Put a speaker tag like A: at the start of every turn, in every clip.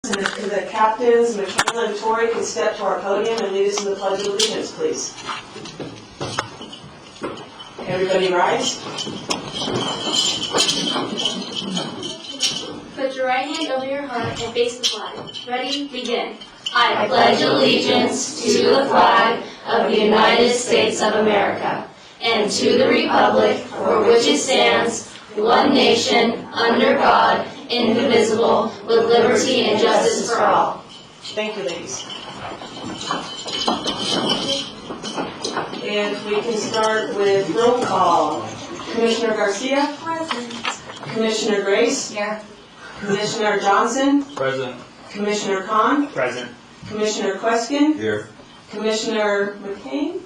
A: And if the captains, Michaela and Tori, could step to our podium and lead us in the Pledge of Allegiance, please. Everybody rise.
B: Put your right hand over your heart and face the flag. Ready? Begin. I pledge allegiance to the flag of the United States of America and to the republic for which it stands, one nation, under God, indivisible, with liberty and justice for all.
A: Thank you, ladies. And we can start with roll call. Commissioner Garcia?
B: Present.
A: Commissioner Grace?
B: Here.
A: Commissioner Johnson?
C: Present.
A: Commissioner Khan?
C: Present.
A: Commissioner Queskin?
C: Here.
A: Commissioner McCain?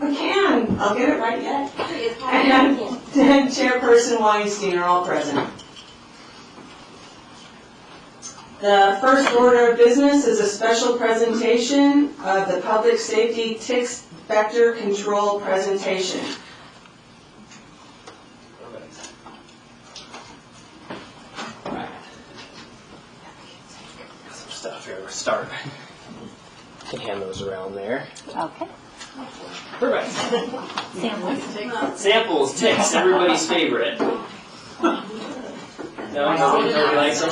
B: McCann.
A: I'll get it right yet. And Chairperson Weinstein are all present. The first order of business is a special presentation of the Public Safety Ticks Vector Control presentation.
C: Got some stuff here to start. Can hand those around there.
D: Okay.
C: Perfect.
D: Samples.
C: Samples, ticks, everybody's favorite. No, nobody likes them?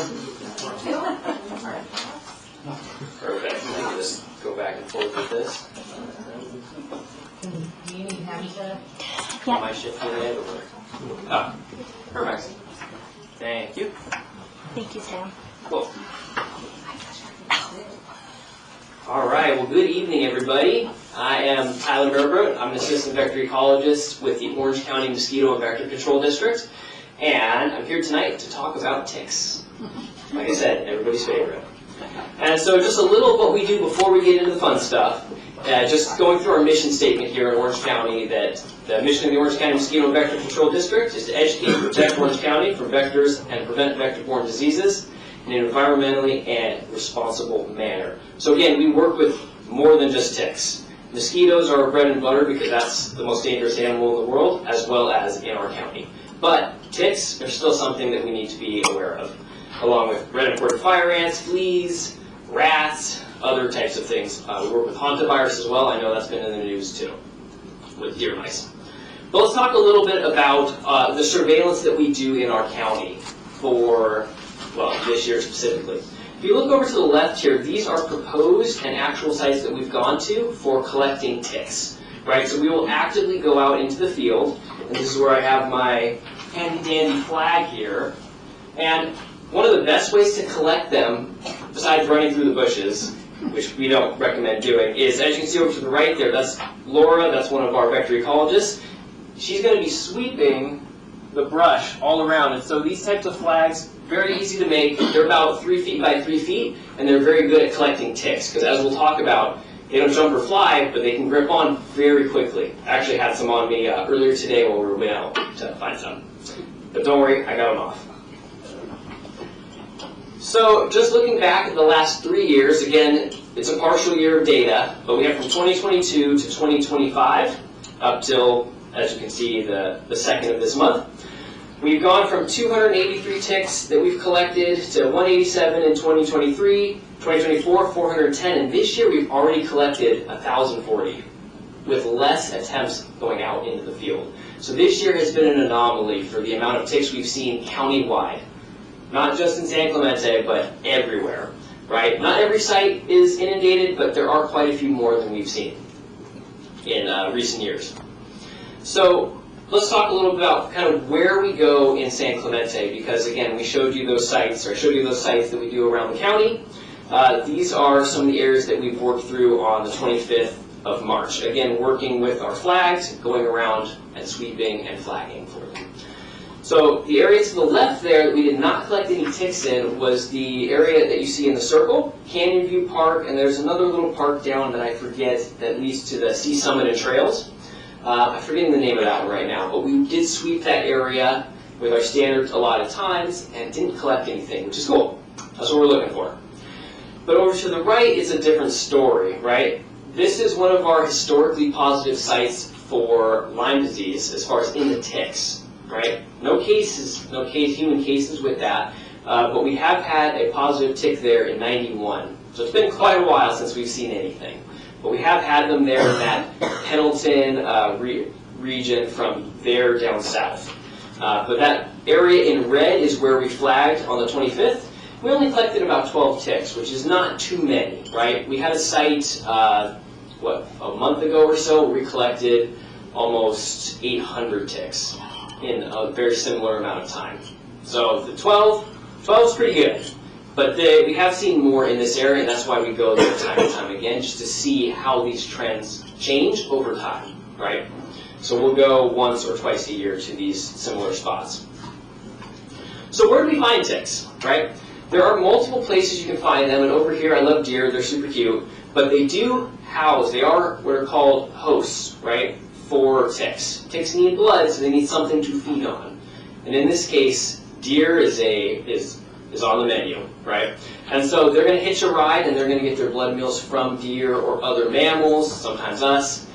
C: Perfect. I can just go back and forth with this.
D: Do you need hamster?
C: Am I shifting it or? Oh, perfect. Thank you.
D: Thank you, Sam.
C: Cool. All right, well, good evening, everybody. I am Tyler Herbert. I'm an assistant vector ecologist with the Orange County Mosquito and Vector Control District, and I'm here tonight to talk about ticks. Like I said, everybody's favorite. And so just a little of what we do before we get into the fun stuff. Just going through our mission statement here in Orange County, that the mission of the Orange County Mosquito and Vector Control District is to educate and protect Orange County from vectors and prevent vector-borne diseases in an environmentally and responsible manner. So again, we work with more than just ticks. Mosquitoes are our bread and butter because that's the most dangerous animal in the world, as well as in our county. But ticks are still something that we need to be aware of, along with red imported fire ants, fleas, rats, other types of things. We work with hantavirus as well. I know that's been in the news too, with deer mice. But let's talk a little bit about the surveillance that we do in our county for, well, this year specifically. If you look over to the left here, these are proposed and actual sites that we've gone to for collecting ticks, right? So we will actively go out into the field, and this is where I have my handy-dandy flag here. And one of the best ways to collect them, besides running through the bushes, which we don't recommend doing, is, as you can see over to the right there, that's Laura, that's one of our vector ecologists. She's going to be sweeping the brush all around, and so these types of flags, very easy to make. They're about 3 feet by 3 feet, and they're very good at collecting ticks, because as we'll talk about, they don't jump or fly, but they can grip on very quickly. I actually had some on me earlier today while we went out to find some. But don't worry, I got them off. So just looking back at the last 3 years, again, it's a partial year of data, but we have from 2022 to 2025 up till, as you can see, the 2nd of this month. We've gone from 283 ticks that we've collected to 187 in 2023, 2024, 410, and this year we've already collected 1,040 with less attempts going out into the field. So this year has been an anomaly for the amount of ticks we've seen countywide. Not just in San Clemente, but everywhere, right? Not every site is inundated, but there are quite a few more than we've seen in recent years. So let's talk a little bit about kind of where we go in San Clemente, because again, we showed you those sites, or I showed you those sites that we do around the county. These are some of the areas that we've worked through on the 25th of March. Again, working with our flags, going around and sweeping and flagging for them. So the area to the left there that we did not collect any ticks in was the area that you see in the circle, Canyon View Park, and there's another little park down that I forget that leads to the Sea Summit and Trails. I'm forgetting the name of that one right now, but we did sweep that area with our standard allotted times and didn't collect anything, which is cool. That's what we're looking for. But over to the right is a different story, right? This is one of our historically positive sites for Lyme disease as far as in the ticks, right? No cases, human cases with that. but we have had a positive tick there in '91. So it's been quite a while since we've seen anything. But we have had them there in that Pendleton region from there down south. But that area in red is where we flagged on the 25th. We only collected about 12 ticks, which is not too many, right? We had a site, a month ago or so, where we collected almost 800 ticks in a very similar amount of time. So the 12 is pretty good. But we have seen more in this area, and that's why we go there time and time again, just to see how these trends change over time, right? So we'll go once or twice a year to these similar spots. So where do we find ticks, right? There are multiple places you can find them, and over here I love deer, they're super cute, but they do house, they are what are called hosts, right, for ticks. Ticks need blood, so they need something to feed on. And in this case, deer is on the menu, right? And so they're going to hitch a ride, and they're going to get their blood meals from deer or other mammals, sometimes us,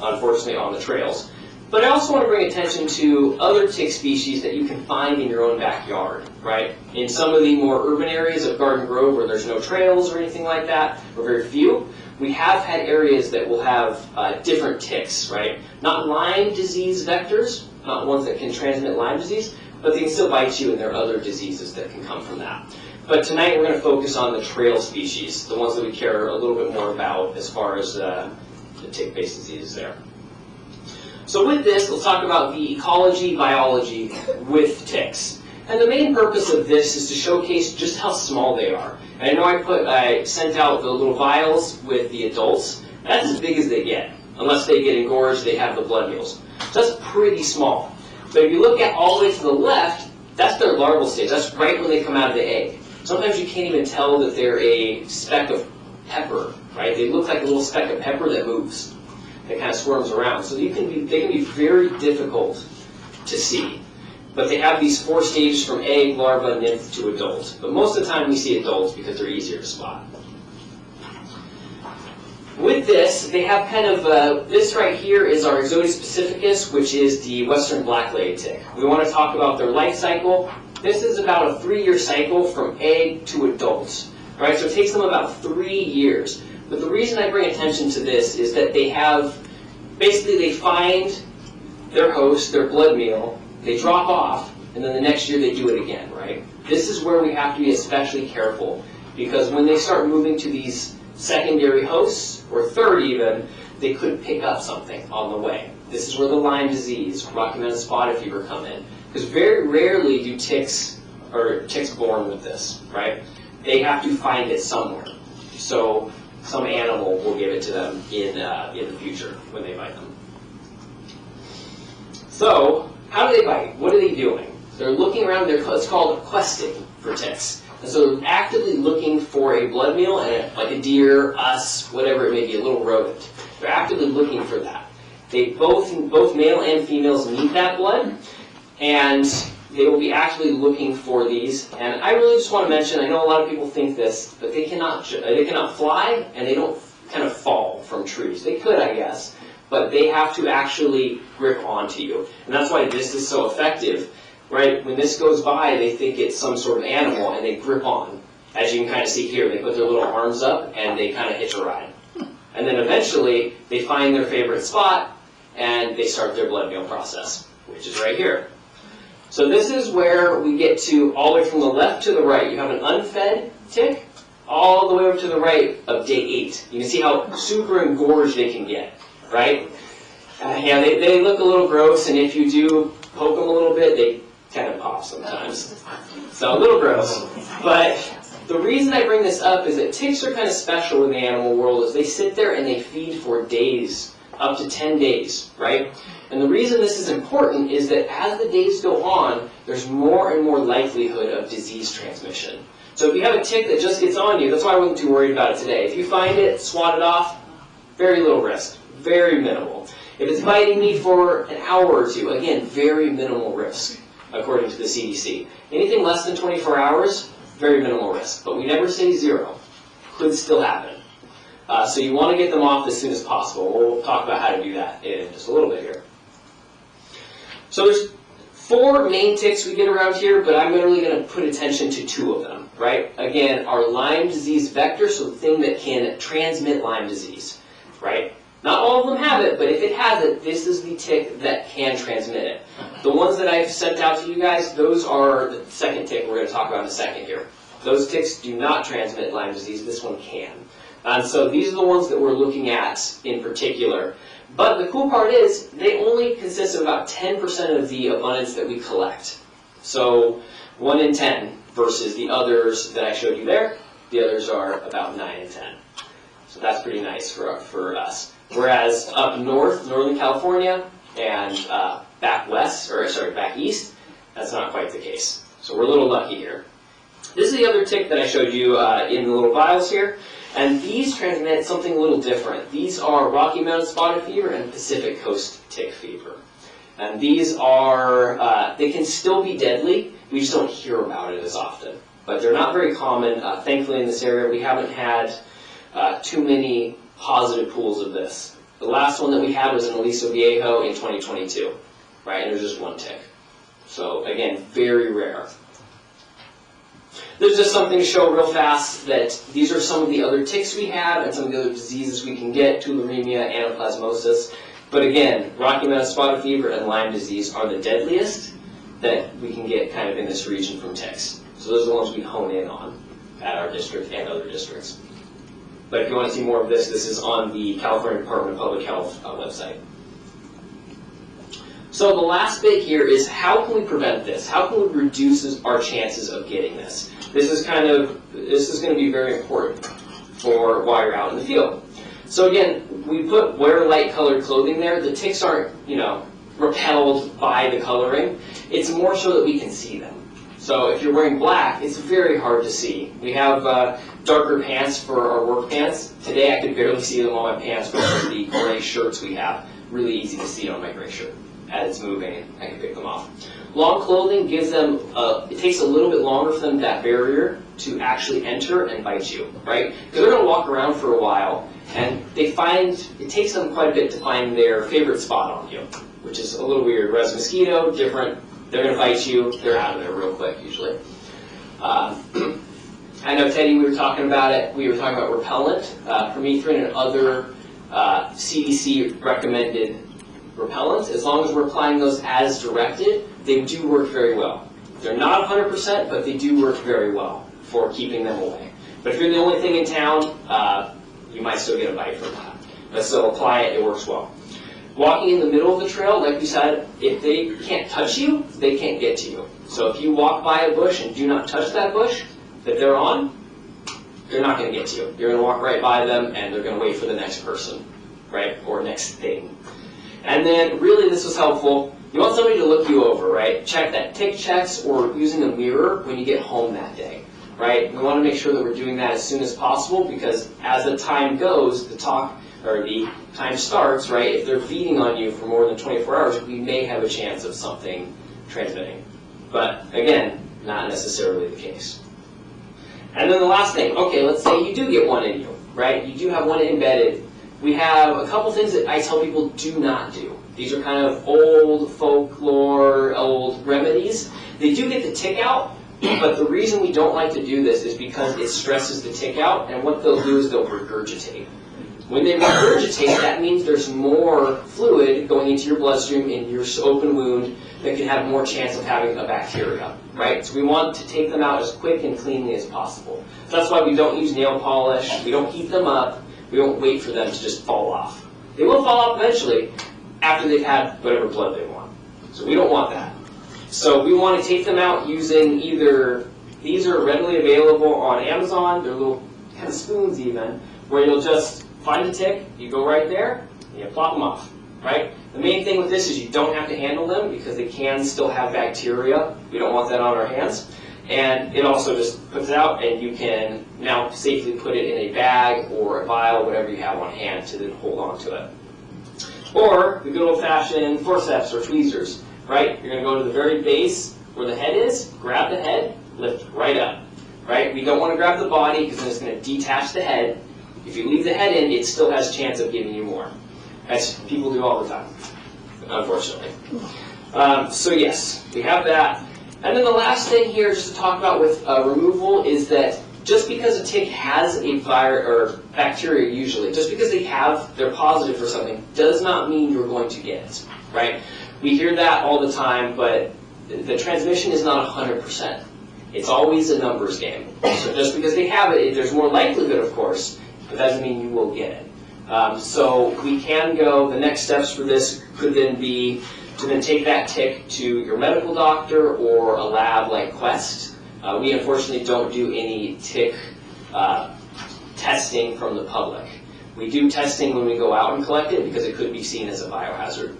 C: unfortunately on the trails. But I also want to bring attention to other tick species that you can find in your own backyard, right? In some of the more urban areas of Garden Grove where there's no trails or anything like that, or very few, we have had areas that will have different ticks, right? Not Lyme disease vectors, not ones that can transmit Lyme disease, but they can still bite you, and there are other diseases that can come from that. But tonight we're going to focus on the trail species, the ones that we care a little bit more about as far as the tick-based diseases there. So with this, let's talk about the ecology, biology with ticks. And the main purpose of this is to showcase just how small they are. And I know I sent out the little vials with the adults. That's as big as they get. Unless they get engorged, they have the blood meals. So that's pretty small. But if you look at all the way to the left, that's their larval stage. That's right when they come out of the egg. Sometimes you can't even tell that they're a speck of pepper, right? They look like a little speck of pepper that moves, that kind of swarms around. So they can be very difficult to see. But they have these 4 stages from egg, larva, nymph to adult. But most of the time we see adults because they're easier to spot. With this, they have kind of, this right here is our Ixodes pacificus, which is the western black-legged tick. We want to talk about their life cycle. This is about a 3-year cycle from egg to adults, right? So it takes them about 3 years. But the reason I bring attention to this is that they have, basically they find their host, their blood meal, they drop off, and then the next year they do it again, right? This is where we have to be especially careful, because when they start moving to these secondary hosts, or third even, they could pick up something on the way. This is where the Lyme disease, Rocky Mountain spotted fever come in. Because very rarely do ticks born with this, right? They have to find it somewhere. So some animal will give it to them in the future when they bite them. So how do they bite? What are they doing? They're looking around. It's called questing for ticks. And so they're actively looking for a blood meal, and like a deer, us, whatever it may be, a little rodent. They're actively looking for that. They both male and females need that blood, and they will be actively looking for these. And I really just want to mention, I know a lot of people think this, but they cannot fly, and they don't kind of fall from trees. They could, I guess, but they have to actually grip onto you. And that's why this is so effective. Right, when this goes by, they think it's some sort of animal, and they grip on. As you can kind of see here, they put their little arms up, and they kind of hitch a ride. And then eventually, they find their favorite spot, and they start their blood meal process, which is right here. So this is where we get to all the way from the left to the right. You have an unfed tick, all the way over to the right of day 8. You can see how super engorged they can get, right? Yeah, they look a little gross, and if you do poke them a little bit, they kind of pop sometimes. So a little gross. But the reason I bring this up is that ticks are kind of special in the animal world, is they sit there and they feed for days, up to 10 days, right? And the reason this is important is that as the days go on, there's more and more likelihood of disease transmission. So if you have a tick that just gets on you, that's why I wasn't too worried about it today. If you find it, swat it off, very little risk, very minimal. If it's biting me for an hour or two, again, very minimal risk, according to the CDC. Anything less than 24 hours, very minimal risk. But we never say 0. Could still happen. So you want to get them off as soon as possible. We'll talk about how to do that in just a little bit here. So there's 4 main ticks we get around here, but I'm really going to put attention to 2 of them, right? Again, our Lyme disease vector, so the thing that can transmit Lyme disease, right? Not all of them have it, but if it has it, this is the tick that can transmit it. The ones that I've sent out to you guys, those are the second tick we're going to talk about in a second here. Those ticks do not transmit Lyme disease, this one can. And so these are the ones that we're looking at in particular. But the cool part is, they only consist of about 10% of the abundance that we collect. So 1 in 10 versus the others that I showed you there. The others are about 9 in 10. So that's pretty nice for us. Whereas up north, Northern California, and back east, that's not quite the case. So we're a little lucky here. This is the other tick that I showed you in the little vials here. And these transmit something a little different. These are Rocky Mountain spotted fever and Pacific Coast tick fever. And these are, they can still be deadly, we just don't hear about it as often. But they're not very common. Thankfully in this area we haven't had too many positive pools of this. The last one that we had was in Aliso Viejo in 2022, right? And there's just 1 tick. So again, very rare. There's just something to show real fast that these are some of the other ticks we have and some of the other diseases we can get, tularemia, anaplasmosis. But again, Rocky Mountain spotted fever and Lyme disease are the deadliest that we can get kind of in this region from ticks. So those are the ones we hone in on at our district and other districts. But if you want to see more of this, this is on the California Department of Public Health website. So the last bit here is, how can we prevent this? How can we reduce our chances of getting this? This is going to be very important for while you're out in the field. So again, we put wear light colored clothing there. The ticks aren't, repelled by the coloring. It's more so that we can see them. So if you're wearing black, it's very hard to see. We have darker pants for our work pants. Today I could barely see them on my pants because of the gray shirts we have. Really easy to see on my gray shirt. As it's moving, I can pick them off. Long clothing gives them, it takes a little bit longer for them, that barrier, to actually enter and bite you, right? Because they're going to walk around for a while, and it takes them quite a bit to find their favorite spot on you, which is a little weird. Whereas mosquito, different, they're going to bite you, they're out of there real quick usually. I know, Teddy, we were talking about it, we were talking about repellent, permethrin and other CDC recommended repellents. As long as we're applying those as directed, they do work very well. They're not 100%, but they do work very well for keeping them away. But if you're the only thing in town, you might still get a bite from that. But still apply it, it works well. Walking in the middle of the trail, like we said, if they can't touch you, they can't get to you. So if you walk by a bush and do not touch that bush that they're on, they're not going to get to you. You're going to walk right by them and they're going to wait for the next person, right? Or next thing. And then really this was helpful. You want somebody to look you over, right? Check that tick checks or using a mirror when you get home that day, right? We want to make sure that we're doing that as soon as possible because as the time goes, the time starts, right? If they're feeding on you for more than 24 hours, we may have a chance of something transmitting. But again, not necessarily the case. And then the last thing, okay, let's say you do get one in you, right? You do have one embedded. We have a couple things that I tell people do not do. These are kind of old folklore, old remedies. They do get the tick out, but the reason we don't like to do this is because it stresses the tick out, and what they'll do is they'll regurgitate. When they regurgitate, that means there's more fluid going into your bloodstream in your open wound that can have more chance of having a bacteria, right? So we want to take them out as quick and cleanly as possible. So that's why we don't use nail polish, we don't heat them up, we don't wait for them to just fall off. They will fall off eventually after they've had whatever blood they want. So we don't want that. So we want to take them out using these are readily available on Amazon, they're little kind of spoons even, where you'll just find a tick, you go right there, and you plop them off, right? The main thing with this is you don't have to handle them because they can still have bacteria. We don't want that on our hands. And it also just puts it out, and you can now safely put it in a bag or a vial, whatever you have on hand to then hold on to it. Or the good old-fashioned forceps or tweezers, right? You're going to go to the very base where the head is, grab the head, lift right up, right? We don't want to grab the body because then it's going to detach the head. If you leave the head in, it still has a chance of giving you more. As people do all the time, unfortunately. So yes, we have that. And then the last thing here, just to talk about with removal, is that just because a tick has a virus or bacteria, usually, just because they're positive for something, does not mean you're going to get it, right? We hear that all the time, but the transmission is not 100%. It's always a numbers game. So just because they have it, there's more likelihood, of course, but that doesn't mean you will get it. So we can go, the next steps for this could then be to then take that tick to your medical doctor or a lab like Quest. We unfortunately don't do any tick testing from the public. We do testing when we go out and collect it because it could be seen as a biohazard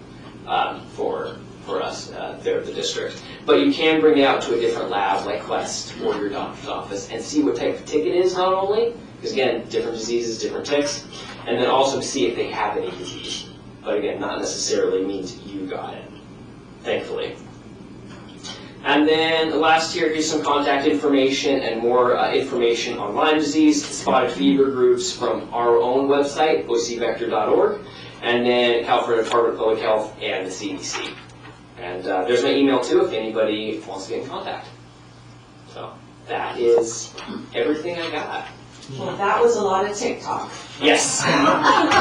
C: for us there at the district. But you can bring it out to a different lab like Quest or your doctor's office and see what type of tick it is, not only, because again, different diseases, different ticks, and then also see if they have any disease. But again, not necessarily means you got it, thankfully. And then the last here, here's some contact information and more information on Lyme disease, spotted fever groups from our own website, ocvector.org, and then California Department of Public Health and the CDC. And there's my email too if anybody wants to get in contact. So that is everything I got.
A: Well, that was a lot of TikTok.
C: Yes.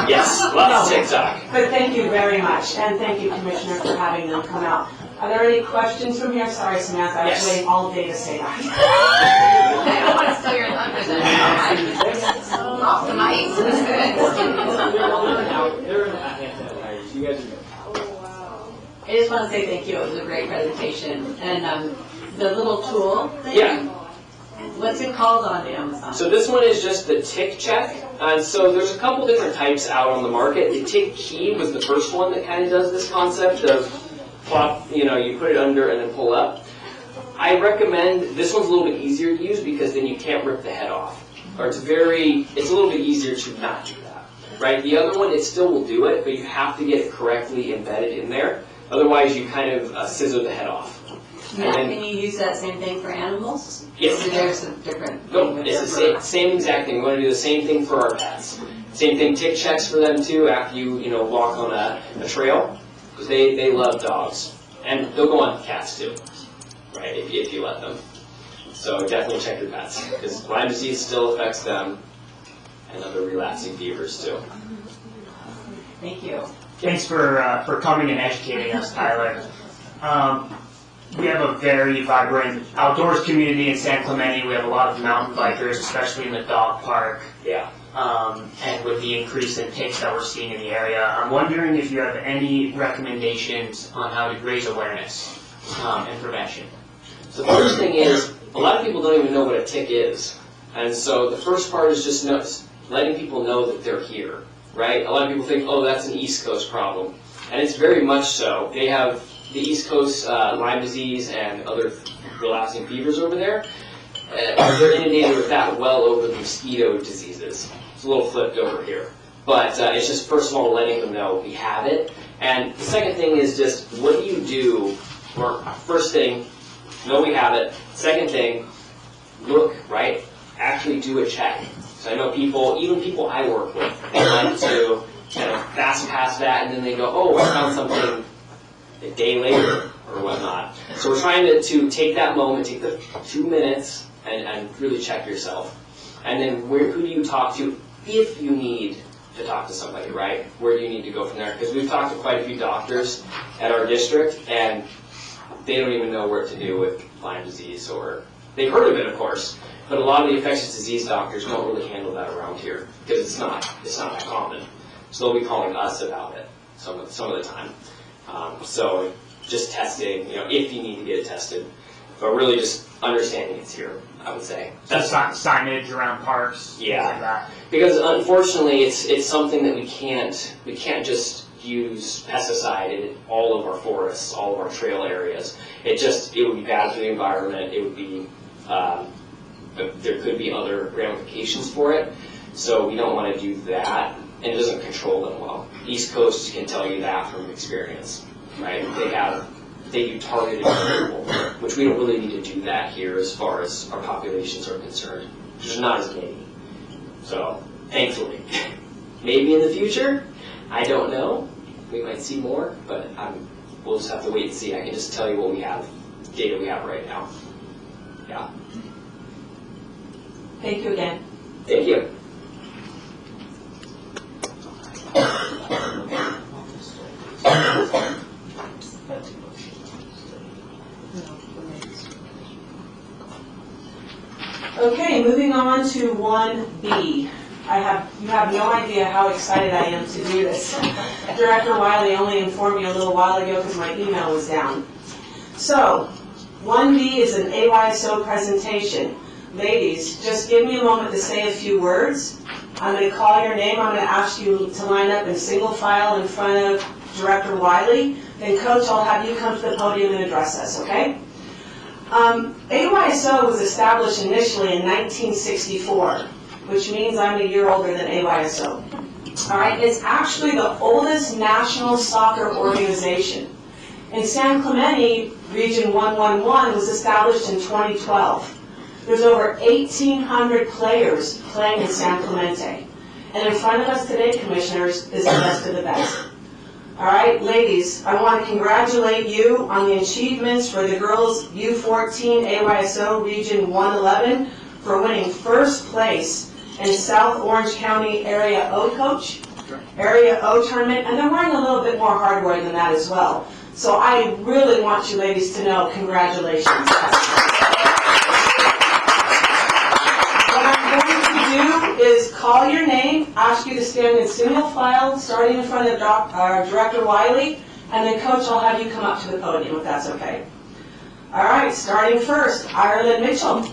C: Yes, lots of TikTok.
A: But thank you very much, and thank you, Commissioner, for having them come out. Are there any questions from here? Sorry, Samantha, I was
C: Yes.
A: waiting all day to say that.
E: I don't want to steal your thunder then. Off the mic. I just want to say thank you. It was a great presentation. And the little tool thing,
C: Yeah.
E: what's it called on Amazon?
C: So this one is just the tick check. And so there's a couple different types out on the market. The tick key was the first one that kind of does this concept of plop, you put it under and then pull up. I recommend, this one's a little bit easier to use because then you can't rip the head off. Or it's a little bit easier to not do that, right? The other one, it still will do it, but you have to get it correctly embedded in there. Otherwise, you kind of scissor the head off.
E: Yeah, can you use that same thing for animals?
C: Yes.
E: Or there's a different
C: Nope,
E: thing
C: it's
E: with
C: the same exact thing. We're going to do the same thing for our pets. Same thing, tick checks for them too after you walk on a trail. Because they love dogs. And they'll go on cats too, right, if you let them. So definitely check your pets, because Lyme disease still affects them and other relapsing fevers too.
E: Thank you.
F: Thanks for coming and educating us, Tyler. We have a very vibrant outdoors community in San Clemente. We have a lot of mountain bikers, especially in the dog park.
C: Yeah.
F: And with the increase in ticks that we're seeing in the area, I'm wondering if you have any recommendations on how to raise awareness and prevention.
C: So the first thing is, a lot of people don't even know what a tick is. And so the first part is just letting people know that they're here, right? A lot of people think, oh, that's an East Coast problem. And it's very much so. They have the East Coast Lyme disease and other relapsing fevers over there. They're inundated with that well over the mosquito diseases. It's a little flipped over here. But it's just, first of all, letting them know we have it. And the second thing is just, what do you do? Or first thing, know we have it. Second thing, look, right? Actually do a check. So I know even people I work with, they like to kind of fast past that and then they go, oh, I found something a day later or whatnot. So we're trying to take that moment, take the 2 minutes and really check yourself. And then who do you talk to if you need to talk to somebody, right? Where do you need to go from there? Because we've talked to quite a few doctors at our district and they don't even know where to do with Lyme disease, or they've heard of it, of course, but a lot of the infectious disease doctors don't really handle that around here because it's not that common. So they'll be calling us about it some of the time. So just testing, if you need to get it tested, but really just understanding it's here, I would say.
F: Just signage around parks, things like that.
C: Because unfortunately, it's something that we can't just use pesticide in all of our forests, all of our trail areas. It would be bad for the environment. It would be, there could be other ramifications for it. So we don't want to do that, and it doesn't control them well. East Coast can tell you that from experience, right? They do targeted control, which we don't really need to do that here as far as our populations are concerned. There's not as many. So, thankfully. Maybe in the future, I don't know. We might see more, but we'll just have to wait and see. I can just tell you what we have, data we have right now. Yeah.
A: Thank you again.
C: Thank you.
A: Okay, moving on to 1B. You have no idea how excited I am to do this. Director Wiley only informed me a little while ago because my email was down. So, 1B is an AYSO presentation. Ladies, just give me a moment to say a few words. I'm going to call your name. I'm going to ask you to line up in single file in front of Director Wiley. Then, Coach, I'll have you come to the podium and address us, okay? AYSO was established initially in 1964, which means I'm a year older than AYSO. All right, it's actually the oldest national soccer organization. In San Clemente, Region 111 was established in 2012. There's over 1,800 players playing in San Clemente. And in front of us today, Commissioners, is the best of the best. All right, ladies, I want to congratulate you on the achievements for the girls U14 AYSO Region 111 for winning first place in South Orange County Area O Area O tournament, and they're wearing a little bit more hardware than that as well. So I really want you ladies to know, congratulations. What I'm going to do is call your name, ask you to stand in single file, starting in front of Director Wiley, and then Coach, I'll have you come up to the podium if that's okay. All right, starting first, Ireland Mitchell.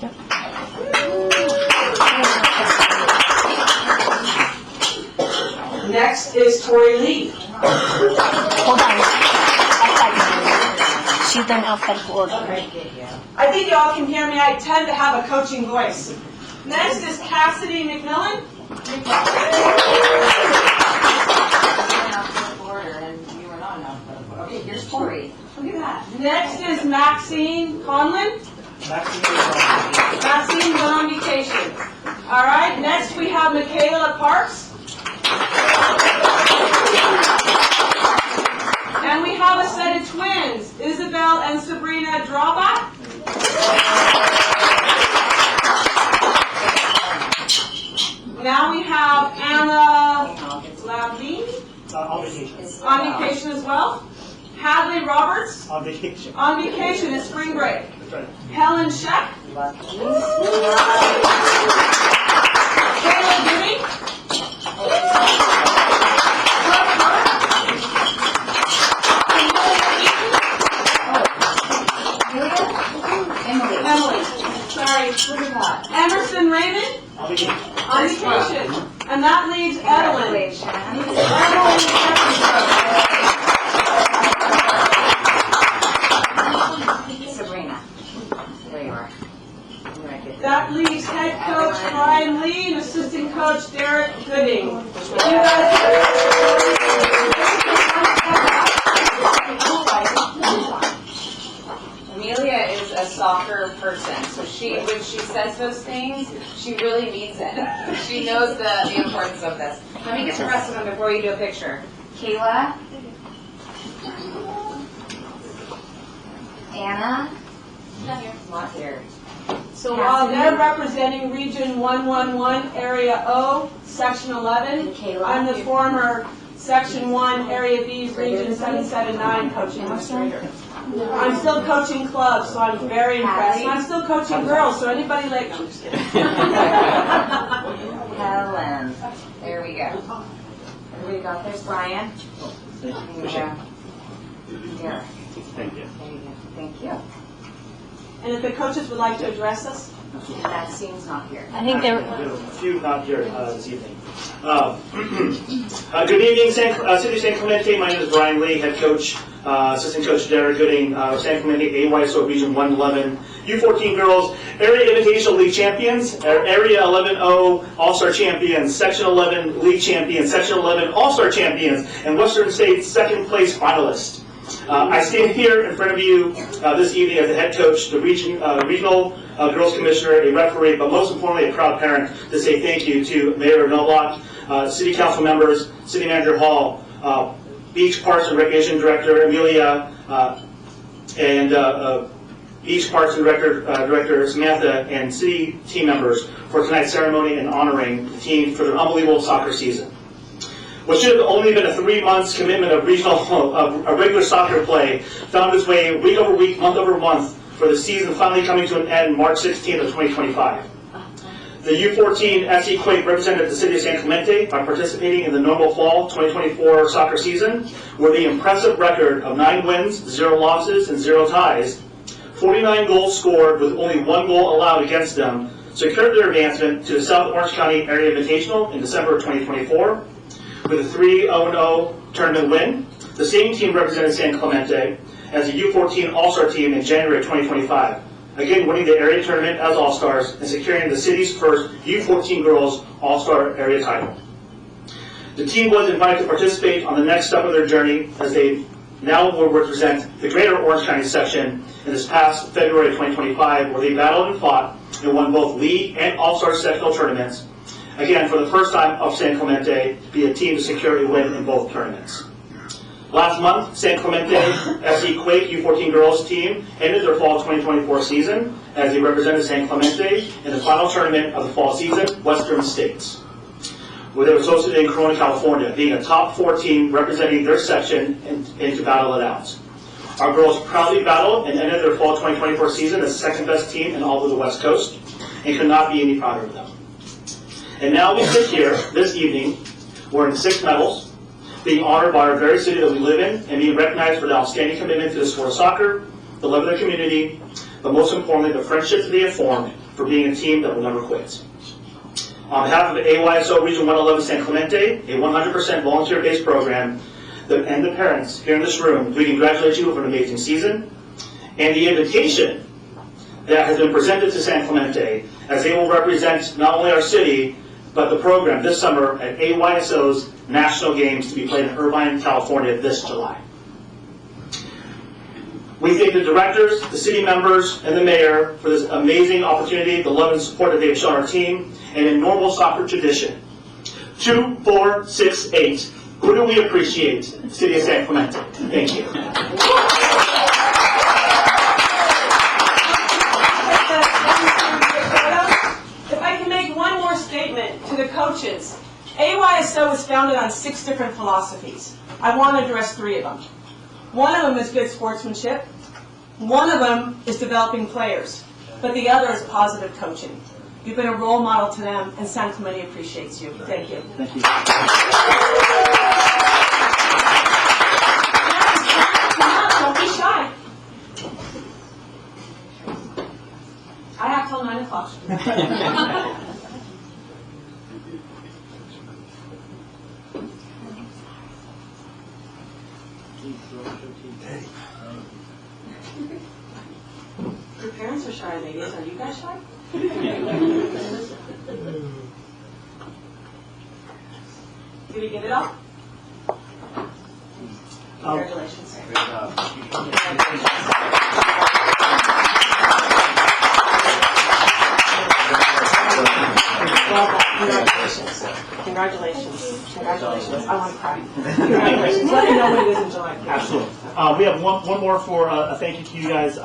A: Next is Tori Lee.
D: Hold on. She's done alphabetical order.
A: I think you all can hear me. I tend to have a coaching voice. Next is Cassidy McMillan.
E: Okay, here's Tori. Look at that.
A: Next is Maxine Conlon. Maxine's on vacation. All right, next we have Michaela Parks. And we have a set of twins, Isabel and Sabrina Drawback. Now we have Anna Lavine. On vacation as well. Hadley Roberts. On vacation. On vacation, it's spring break. Helen Sheck. Kayla Gibby. Emily. Sorry, look at that. Emerson Raymond. On vacation. And that leaves Evelyn.
E: Sabrina. There you are.
A: That leaves head coach Brian Lee and assistant coach Derek Gooding. You guys.
G: Amelia is a soccer person, so when she says those things, she really means it. She knows the importance of this. Let me get the rest of them before you do a picture. Kayla. Anna. Not here.
A: So while they're representing Region 111, Area O, Section 11, I'm the former Section 1, Area B, Region 779 coaching administrator. I'm still coaching clubs, so I'm very impressed. And I'm still coaching girls, so anybody like, I'm just kidding.
G: Helen. There we go. Everybody got this, Brian? There you go. Here.
H: Thank you.
G: There you go. Thank you.
A: And if the coaches would like to address us?
G: Maxine's not here.
D: I think they're.
H: A few not here this evening. Good evening, City of San Clemente. My name is Brian Lee, head coach, assistant coach Derek Gooding, San Clemente AYSO Region 111. U14 girls, Area Invitational League champions, Area 11O All-Star champions, Section 11 League champions, Section 11 All-Star champions, and Western State's second place finalist. I stand here in front of you this evening as the head coach, the regional girls commissioner, a referee, but most importantly a proud parent to say thank you to Mayor Knobloch, city council members, city manager Hall, Beach Parks and Recreation Director Amelia, and Beach Parks and Director Samantha and city team members for tonight's ceremony and honoring the team for their unbelievable soccer season. What should have only been a 3 months commitment of regular soccer play found its way week over week, month over month, for the season finally coming to an end March 16th of 2025. The U14 SC Quake represented the city of San Clemente by participating in the normal fall 2024 soccer season, where the impressive record of 9 wins, 0 losses, and 0 ties, 49 goals scored with only 1 goal allowed against them, secured their advancement to the South Orange County Area Invitational in December of 2024 with a 3-0 tournament win. The same team represented San Clemente as a U14 All-Star team in January of 2025, again winning the area tournament as All-Stars and securing the city's first U14 Girls All-Star area title. The team was invited to participate on the next step of their journey as they now will represent the greater Orange County section in this past February of 2025, where they battled and fought and won both league and all-star sectional tournaments. Again, for the first time of San Clemente, be a team to secure a win in both tournaments. Last month, San Clemente SC Quake U14 girls team ended their fall 2024 season as they represented San Clemente in the final tournament of the fall season, Western States, where they were hosted in Corona, California, being a top 4 team representing their section and to battle it out. Our girls proudly battled and ended their fall 2024 season as the second best team in all of the West Coast and could not be any prouder of them. And now we sit here this evening wearing 6 medals, being honored by our very city that we live in and being recognized for the outstanding commitment to the sport of soccer, the love of the community, but most importantly, the friendships they have formed for being a team that will never quit. On behalf of AYSO Region 111 San Clemente, a 100% volunteer-based program, and the parents here in this room, we congratulate you for an amazing season, and the invitation that has been presented to San Clemente, as they will represent not only our city, but the program this summer at AYSO's National Games to be played in Irvine, California this July. We thank the directors, the city members, and the mayor for this amazing opportunity, the love and support that they have shown our team, and in normal soccer tradition. 2, 4, 6, 8. Who do we appreciate? City of San Clemente. Thank you.
A: If I can make one more statement to the coaches. AYSO was founded on 6 different philosophies. I want to address 3 of them. One of them is good sportsmanship. One of them is developing players. But the other is positive coaching. You've been a role model to them, and San Clemente appreciates you. Thank you.
H: Thank you.
A: Don't be shy. I have till 9 o'clock. Your parents are shy ladies. Are you guys shy? Did we get it all? Congratulations. Congratulations. Congratulations. Congratulations. I want to cry. Congratulations. Let me know when it is in July.
H: Absolutely. We have one more for a thank you to you guys.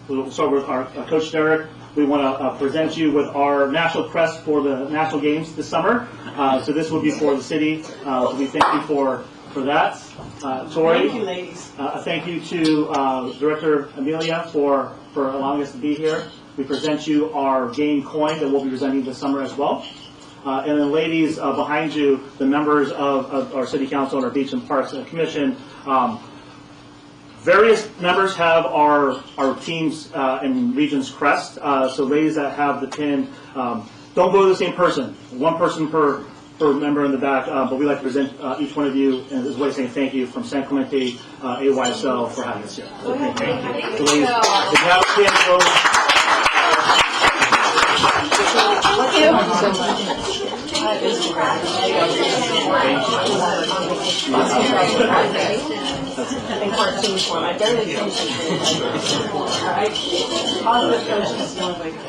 H: We'll start with our Coach Derek. We want to present you with our national crest for the national games this summer. So this will be for the city. So we thank you for that. Tori.
A: Thank you, ladies.
H: A thank you to Director Amelia for allowing us to be here. We present you our game coin that we'll be presenting this summer as well. And then ladies, behind you, the members of our City Council and our Beach and Parks Commission. Various members have our teams and regions crest. So ladies that have the pin, don't go to the same person. One person per member in the back, but we like to present each one of you as a way of saying thank you from San Clemente AYSO for having us here.
A: Go ahead.
H: Thank you. So ladies, if you have a pin, go.
D: Thank you so much. Having 14 for my very attention. Alright? Positive coaching is the only way to go.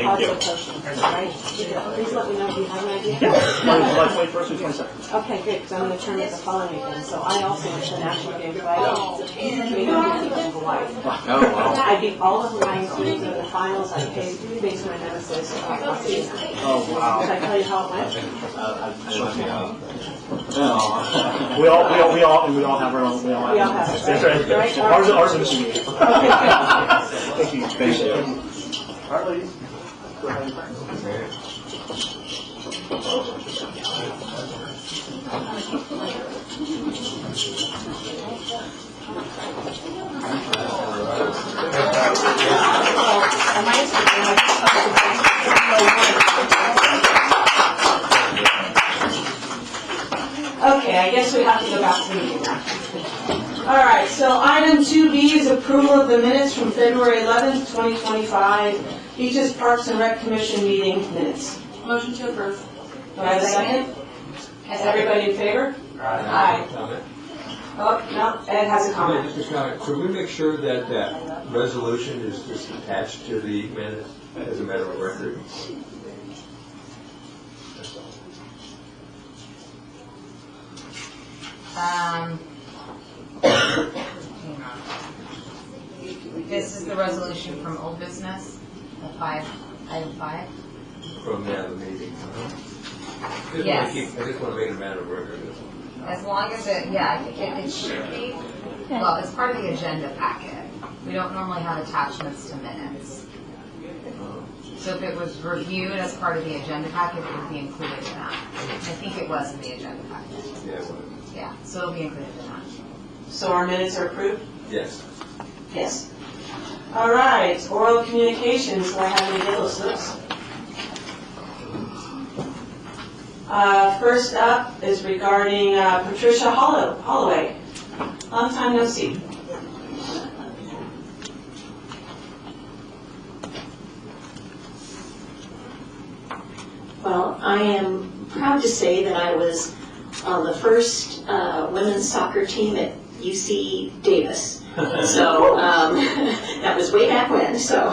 D: Positive coaching, alright? Please let me know if you have an idea.
H: July 21st or 22nd?
D: Okay, good, because I'm going to turn it the following weekend. So I also went to National Game Friday. Hawaii.
H: Oh, wow.
D: I beat all the Hawaiian teams in the finals. I faced my nemesis, Montana.
H: Oh, wow.
D: Did I tell you how it went?
H: We all have our own. We all have. That's right. Ours is Michigan. Thank you. Thank you. All right, ladies. Go ahead.
A: Okay, I guess we have to go back to the meeting now. All right, so item 2B is approval of the minutes from February 11th, 2025, Beaches, Parks, and Rec Commission meeting minutes.
E: Motion to approve.
A: Do I have a second? Is everybody in favor? Aye. Oh, no, Ed has a comment.
I: Mr. Scott, could we make sure that that resolution is just attached to the minutes as a matter of record?
G: This is the resolution from old business, item 5.
I: From the meeting? Just
G: Yes.
I: I just want to make it a matter of record.
G: As long as it should be, well, it's part of the agenda packet. We don't normally have attachments to minutes. So if it was reviewed as part of the agenda packet, it would be included in that. I think it was in the agenda packet.
I: Yes.
G: Yeah, so it'll be included in that.
A: So our minutes are approved?
I: Yes.
A: Yes. All right, oral communications, do I have any of those slips? First up is regarding Patricia Holloway. Long time no see.
J: Well, I am proud to say that I was on the first women's soccer team at UC Davis. So that was way back when, so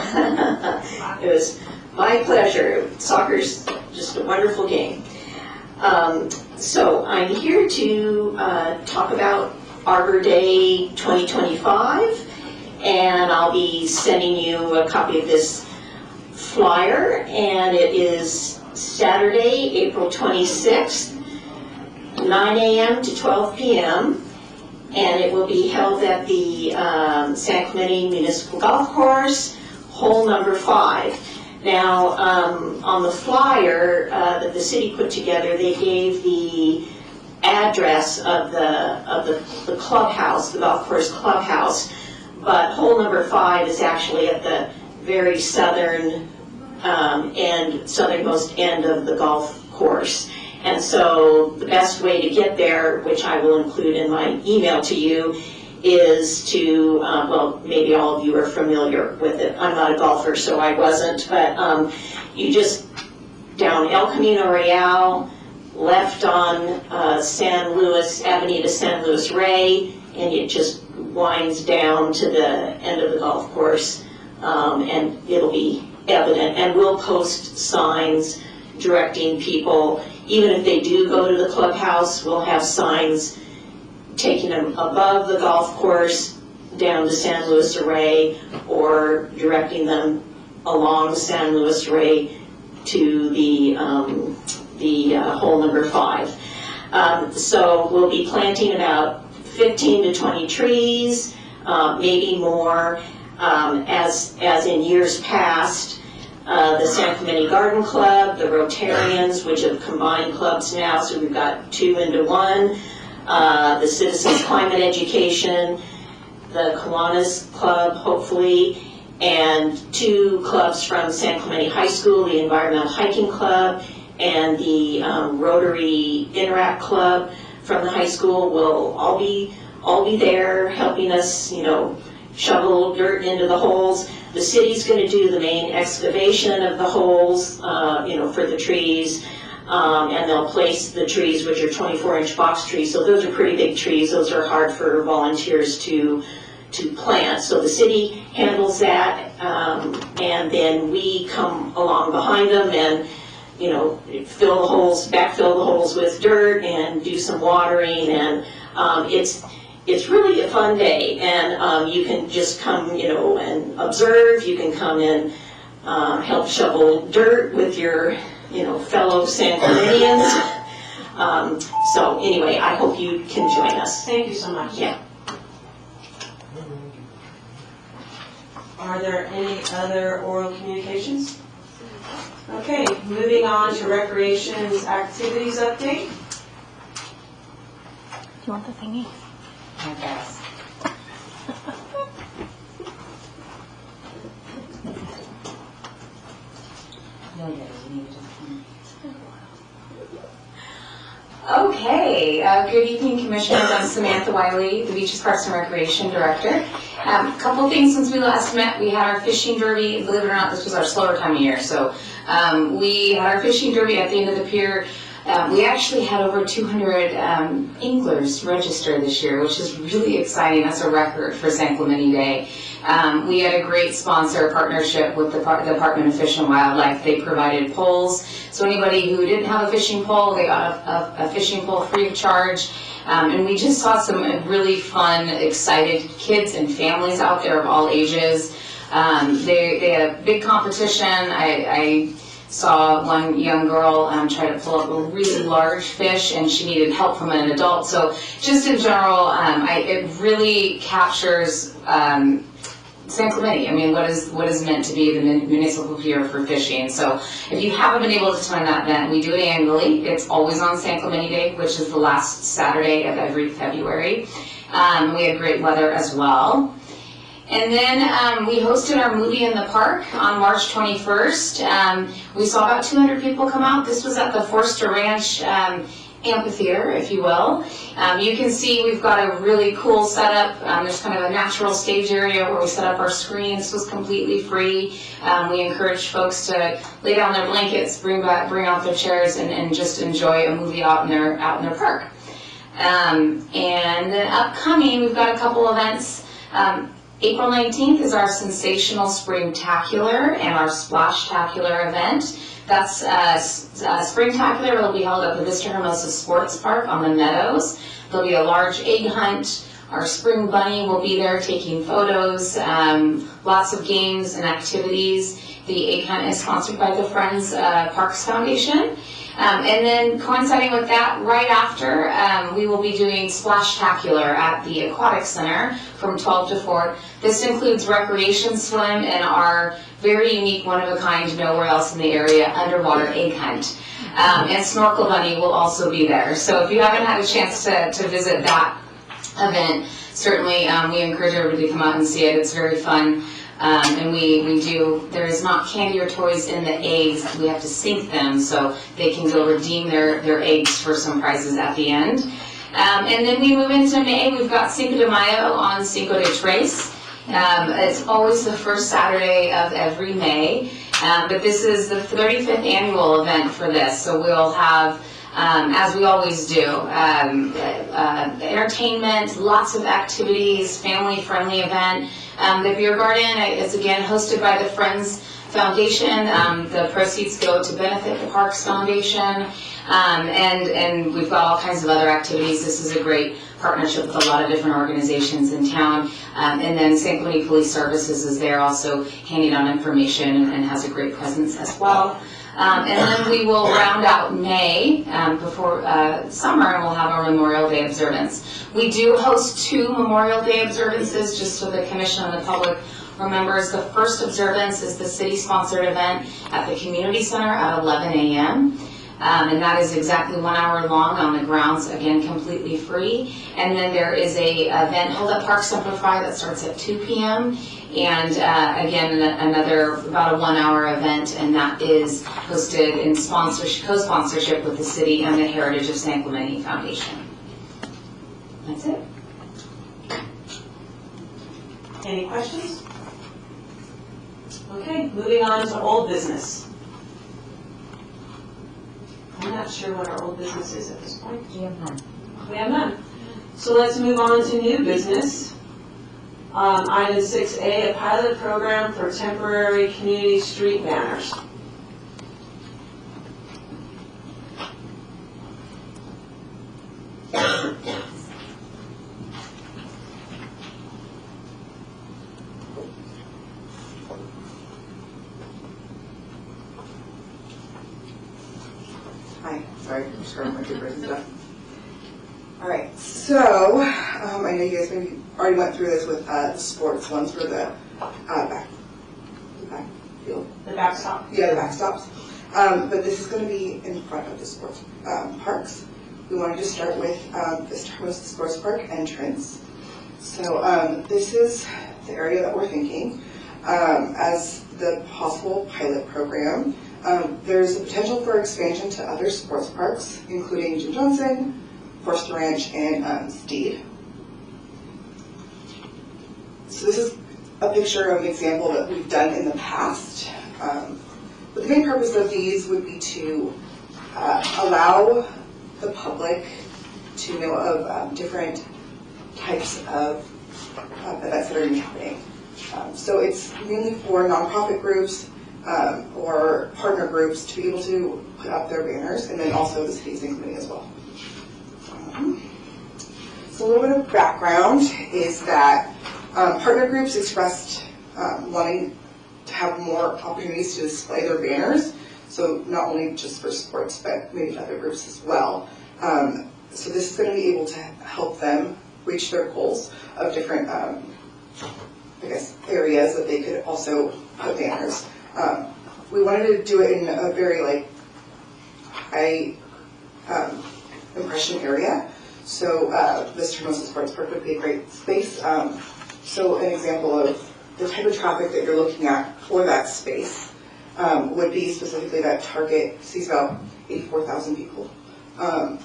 J: it was my pleasure. Soccer's just a wonderful game. So I'm here to talk about Arbor Day 2025, and I'll be sending you a copy of this flyer, and it is Saturday, April 26th, 9 a.m. to 12 p.m., and it will be held at the San Clemente Municipal Golf Course, hole number 5. Now, on the flyer that the city put together, they gave the address of the clubhouse, the golf course clubhouse, but hole number 5 is actually at the very southernmost end of the golf course. And so the best way to get there, which I will include in my email to you, is to, well, maybe all of you are familiar with it. I'm not a golfer, so I wasn't, but you just, down El Camino Real, left on Avenida San Luis Rey, and it just winds down to the end of the golf course, and it'll be evident. And we'll post signs directing people, even if they do go to the clubhouse, we'll have signs taking them above the golf course down to San Luis Rey, or directing them along San Luis Rey to the hole number 5. So we'll be planting about 15 to 20 trees, maybe more, as in years past. The San Clemente Garden Club, the Rotarians, which have combined clubs now, so we've got 2 into 1. The Citizens Climate Education, the Kiwanis Club, hopefully, and 2 clubs from San Clemente High School, the Environmental Hiking Club and the Rotary Interact Club from the high school will all be there helping us, shovel dirt into the holes. The city's going to do the main excavation of the holes, for the trees. And they'll place the trees, which are 24-inch box trees, so those are pretty big trees. Those are hard for volunteers to plant. So the city handles that, and then we come along behind them and, you know, fill the holes, backfill the holes with dirt and do some watering, and it's really a fun day. And you can just come, you know, and observe. You can come and help shovel dirt with your, you know, fellow San Clementians. So anyway, I hope you can join us.
A: Thank you so much.
J: Yeah.
A: Are there any other oral communications? Okay, moving on to recreations activities update.
D: You want the thingy?
G: I guess. Okay, good evening, Commissioners. I'm Samantha Wiley, the Beaches Parks and Recreation Director. A couple things since we last met. We had our fishing derby. Believe it or not, this was our slower time of year. So we had our fishing derby at the end of the pier. We actually had over 200 anglers register this year, which is really exciting. That's a record for San Clemente Day. We had a great sponsor partnership with the Department of Fish and Wildlife. They provided poles, so anybody who didn't have a fishing pole, they got a fishing pole free of charge. And we just saw some really fun, excited kids and families out there of all ages. They had a big competition. I saw one young girl try to pull up a really large fish, and she needed help from an adult. So just in general, it really captures San Clemente. I mean, what is meant to be the municipal pier for fishing. So if you haven't been able to attend that event, we do it annually. It's always on San Clemente Day, which is the last Saturday of every February. We had great weather as well. And then we hosted our movie in the park on March 21st. We saw about 200 people come out. This was at the Forster Ranch amphitheater, if you will. You can see we've got a really cool setup. There's kind of a natural stage area where we set up our screen. This was completely free. We encouraged folks to lay down their blankets, bring out their chairs, and just enjoy a movie out in their park. And then upcoming, we've got a couple events. April 19th is our Sensational Springtacular and our Splashtacular event. That's Springtacular will be held at the Vista Hermosa Sports Park on the Meadows. There'll be a large egg hunt. Our spring bunny will be there taking photos, lots of games and activities. The egg hunt is sponsored by the Friends Parks Foundation. And then coinciding with that, right after, we will be doing Splashtacular at the Aquatic Center from 12 to 4. This includes recreation swim and our very unique, one-of-a-kind, nowhere else in the area, underwater egg hunt. And Snorkel Bunny will also be there. So if you haven't had a chance to visit that event, certainly we encourage everybody to come out and see it. It's very fun. And we do, there is not candy or toys in the eggs. We have to sink them so they can go redeem their eggs for some prizes at the end. And then we move into May. We've got Cinco de Mayo on Cinco de Tres. It's always the first Saturday of every May. But this is the 35th annual event for this. So we'll have, as we always do, entertainment, lots of activities, family-friendly event. The beer garden is again hosted by the Friends Foundation. The proceeds go to benefit the Parks Foundation, and we've got all kinds of other activities. This is a great partnership with a lot of different organizations in town. And then San Clemente Police Services is there also handing out information and has a great presence as well. And then we will round out May before summer, and we'll have our Memorial Day observance. We do host 2 Memorial Day observances, just so the Commission and the public remembers. The first observance is the city-sponsored event at the Community Center at 11 a.m. And that is exactly 1 hour long on the grounds, again, completely free. And then there is a event held at Park Simplify that starts at 2 p.m. And again, another about a 1 hour event, and that is hosted in co-sponsorship with the city and the Heritage of San Clemente Foundation. That's it.
A: Any questions? Okay, moving on to old business. All not sure what our old business is at this point. We have none. So let's move on to new business. Item 6A, a pilot program for temporary community street banners.
K: Hi, sorry, I'm just grabbing my papers and stuff. All right, so I know you guys maybe already went through this with the sports ones for the backfield.
A: The backstop.
K: Yeah, the backstops. But this is going to be in front of the sports parks. We wanted to start with this was the sports park entrance. So this is the area that we're thinking as the possible pilot program. There's a potential for expansion to other sports parks, including Jim Johnson, Forster Ranch, and Steed. So this is a picture of an example that we've done in the past. But the main purpose of these would be to allow the public to know of different types of events that are going to be happening. So it's mainly for nonprofit groups or partner groups to be able to put up their banners, and then also the cities including as well. So a little bit of background is that partner groups expressed wanting to have more opportunities to display their banners, so not only just for sports, but maybe other groups as well. So this is going to be able to help them reach their goals of different, areas that they could also put banners. We wanted to do it in a very high impression area. So this Hermosa Sports Park would be a great space. So an example of the type of traffic that you're looking at for that space would be specifically that Target sees about 84,000 people a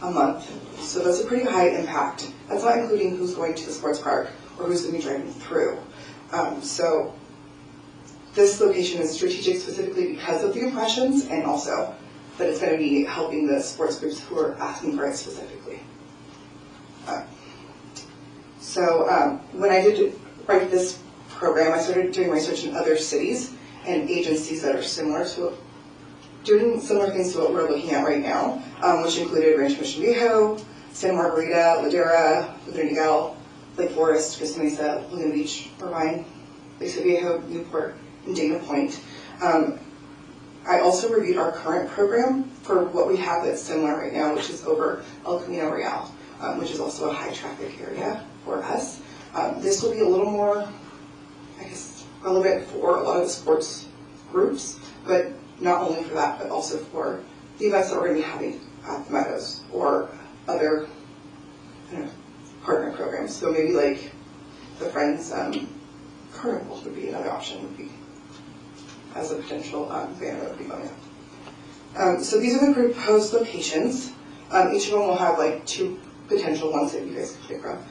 K: month. So that's a pretty high impact. That's not including who's going to the sports park or who's going to be driving through. So this location is strategic specifically because of the impressions, and also that it's going to be helping the sports groups who are asking for it specifically. When I did write this program, I started doing research in other cities and agencies that are similar to doing similar things to what we're looking at right now, which included Rancho Mission Viejo, Santa Margarita, Ladera, Laguna Niguel, Lake Forest, Costa Mesa, Laguna Beach, Irvine, Lake Viejo, Newport, and Dana Point. I also reviewed our current program for what we have that's similar right now, which is over El Camino Real, which is also a high traffic area for us. This will be a little more, relevant for a lot of the sports groups, but not only for that, but also for the events that we're going to be having at the Meadows or other partner programs. So maybe like the Friends Carnival would be another option, would be as a potential banner that would be going up. So these are the proposed locations. Each of them will have two potential ones that you guys can pick from.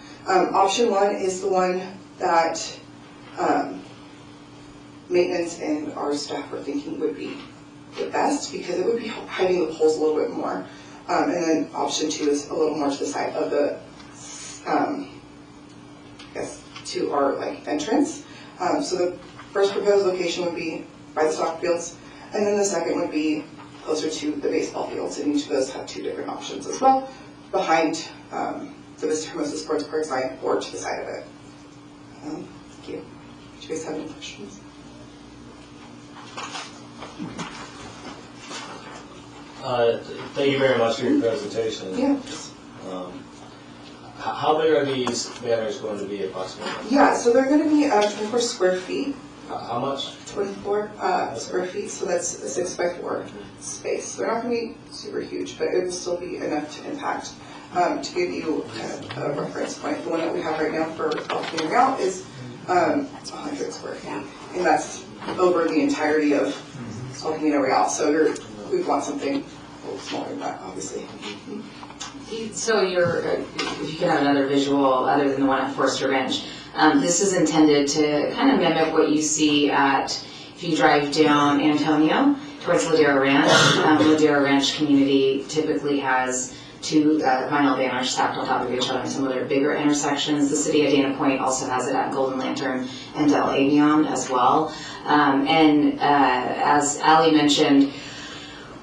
K: Option one is the one that maintenance and our staff are thinking would be the best, because it would be hiding the poles a little bit more. And then option two is a little more to the side of the, to our entrance. So the first proposed location would be by the soccer fields, and then the second would be closer to the baseball fields, and each of those have two different options as well, behind the Vista Hermosa Sports Park sign or to the side of it. Thank you. Do you guys have any questions?
L: Thank you very much for your presentation.
K: Yeah.
L: How big are these banners going to be approximately?
K: Yeah, so they're going to be 24 square feet.
L: How much?
K: 24 square feet, so that's a 6x4 space. They're not going to be super huge, but it will still be enough to impact. To give you kind of a reference point, the one that we have right now for El Camino Real is 100 square feet, and that's over the entirety of El Camino Real. So we want something a little smaller than that, obviously.
M: So if you could have another visual other than the one at Forster Ranch, this is intended to kind of mimic what you see if you drive down Antonio. towards Ladera Ranch. Ladera Ranch community typically has two vinyl banners stacked on top of each other in some of their bigger intersections. The city of Dana Point also has it at Golden Lantern and Del Avion as well. As Allie mentioned,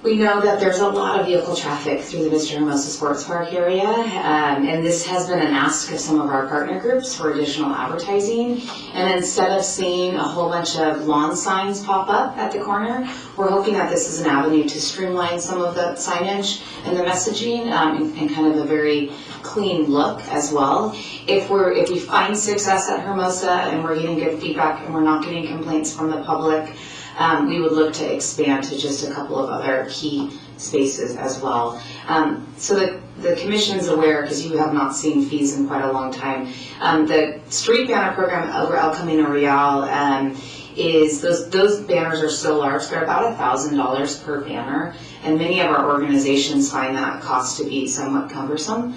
M: we know that there's a lot of vehicle traffic through the Mr. Hermosa Sports Park area, and this has been an ask of some of our partner groups for additional advertising. And instead of seeing a whole bunch of lawn signs pop up at the corner, we're hoping that this is an avenue to streamline some of the signage and the messaging, and kind of a very clean look as well. If we find success at Hermosa and we're getting good feedback and we're not getting complaints from the public, we would look to expand to just a couple of other key spaces as well. So the commission's aware, because you have not seen fees in quite a long time. The street banner program over El Camino Real is, those banners are so large, they're about $1,000 per banner, and many of our organizations find that cost to be somewhat cumbersome.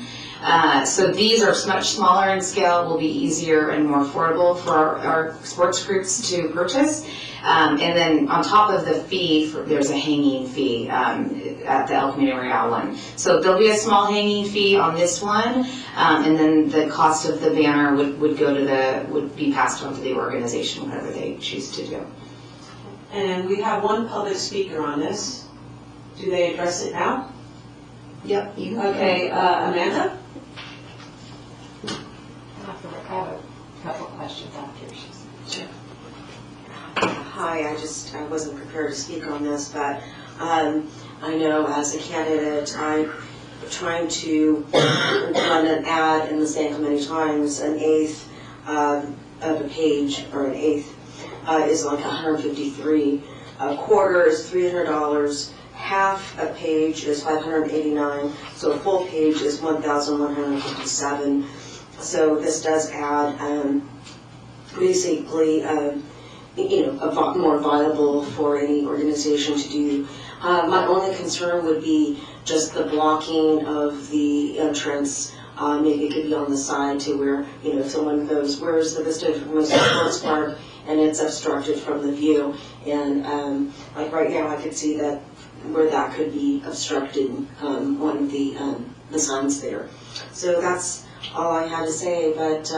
M: So these are much smaller in scale, will be easier and more affordable for our sports groups to purchase. And then on top of the fee, there's a hanging fee at the El Camino Real one. So there'll be a small hanging fee on this one, and then the cost of the banner would be passed on to the organization, whatever they choose to do.
A: And we have one public speaker on this. Do they address it now?
J: Yep.
A: Okay, Amanda?
N: I have a couple of questions after she's.
J: Sure.
N: Hi, I wasn't prepared to speak on this, but I know as a candidate, I'm trying to run an ad in the San Clemente Times, an eighth of a page, or an eighth is like 153. A quarter is $300. Half a page is $589. So a full page is $1,157. So this does add basically more viable for any organization to do. My only concern would be just the blocking of the entrance. Maybe it could be on the side to where, if someone goes, where's the Vista Hermosa Sports Park, and it's obstructed from the view. And like right now, I could see that where that could be obstructed, one of the signs there. So that's all I had to say, but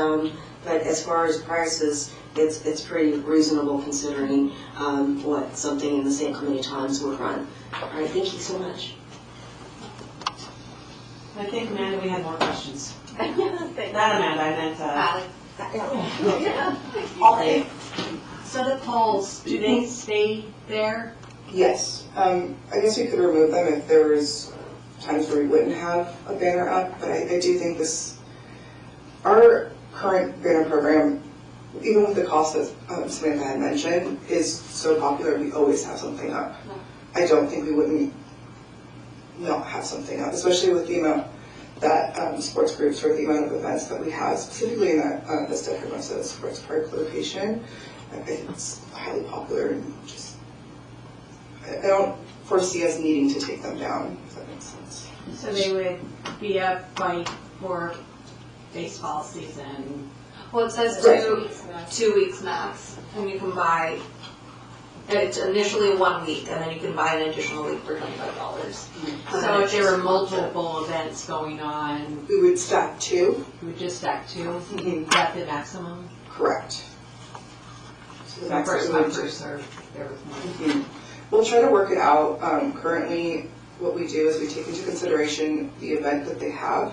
N: as far as prices, it's pretty reasonable considering what something in the San Clemente Times would run. All right, thank you so much.
A: I think, Amanda, we had more questions. Not Amanda, I meant, all day.
D: So the poles, do they stay there?
K: Yes, I guess we could remove them if there was times where we wouldn't have a banner up, but I do think our current banner program, even with the cost that Samantha had mentioned, is so popular, we always have something up. I don't think we wouldn't not have something up, especially with the amount that sports groups or the amount of events that we have, specifically in that Vista Hermosa Sports Park location. I think it's highly popular, and just I don't foresee us needing to take them down, if that makes sense.
D: So they would be up for baseball season?
E: Well, it says 2 weeks max, and you can buy, it's initially 1 week, and then you can buy an additional week for $25.
D: So if there were multiple events going on,
K: we would stack 2.
D: We would just stack 2? Is that the maximum?
K: Correct. So
D: So first come, first served, there was more.
K: We'll try to work it out. Currently, what we do is we take into consideration the event that they have,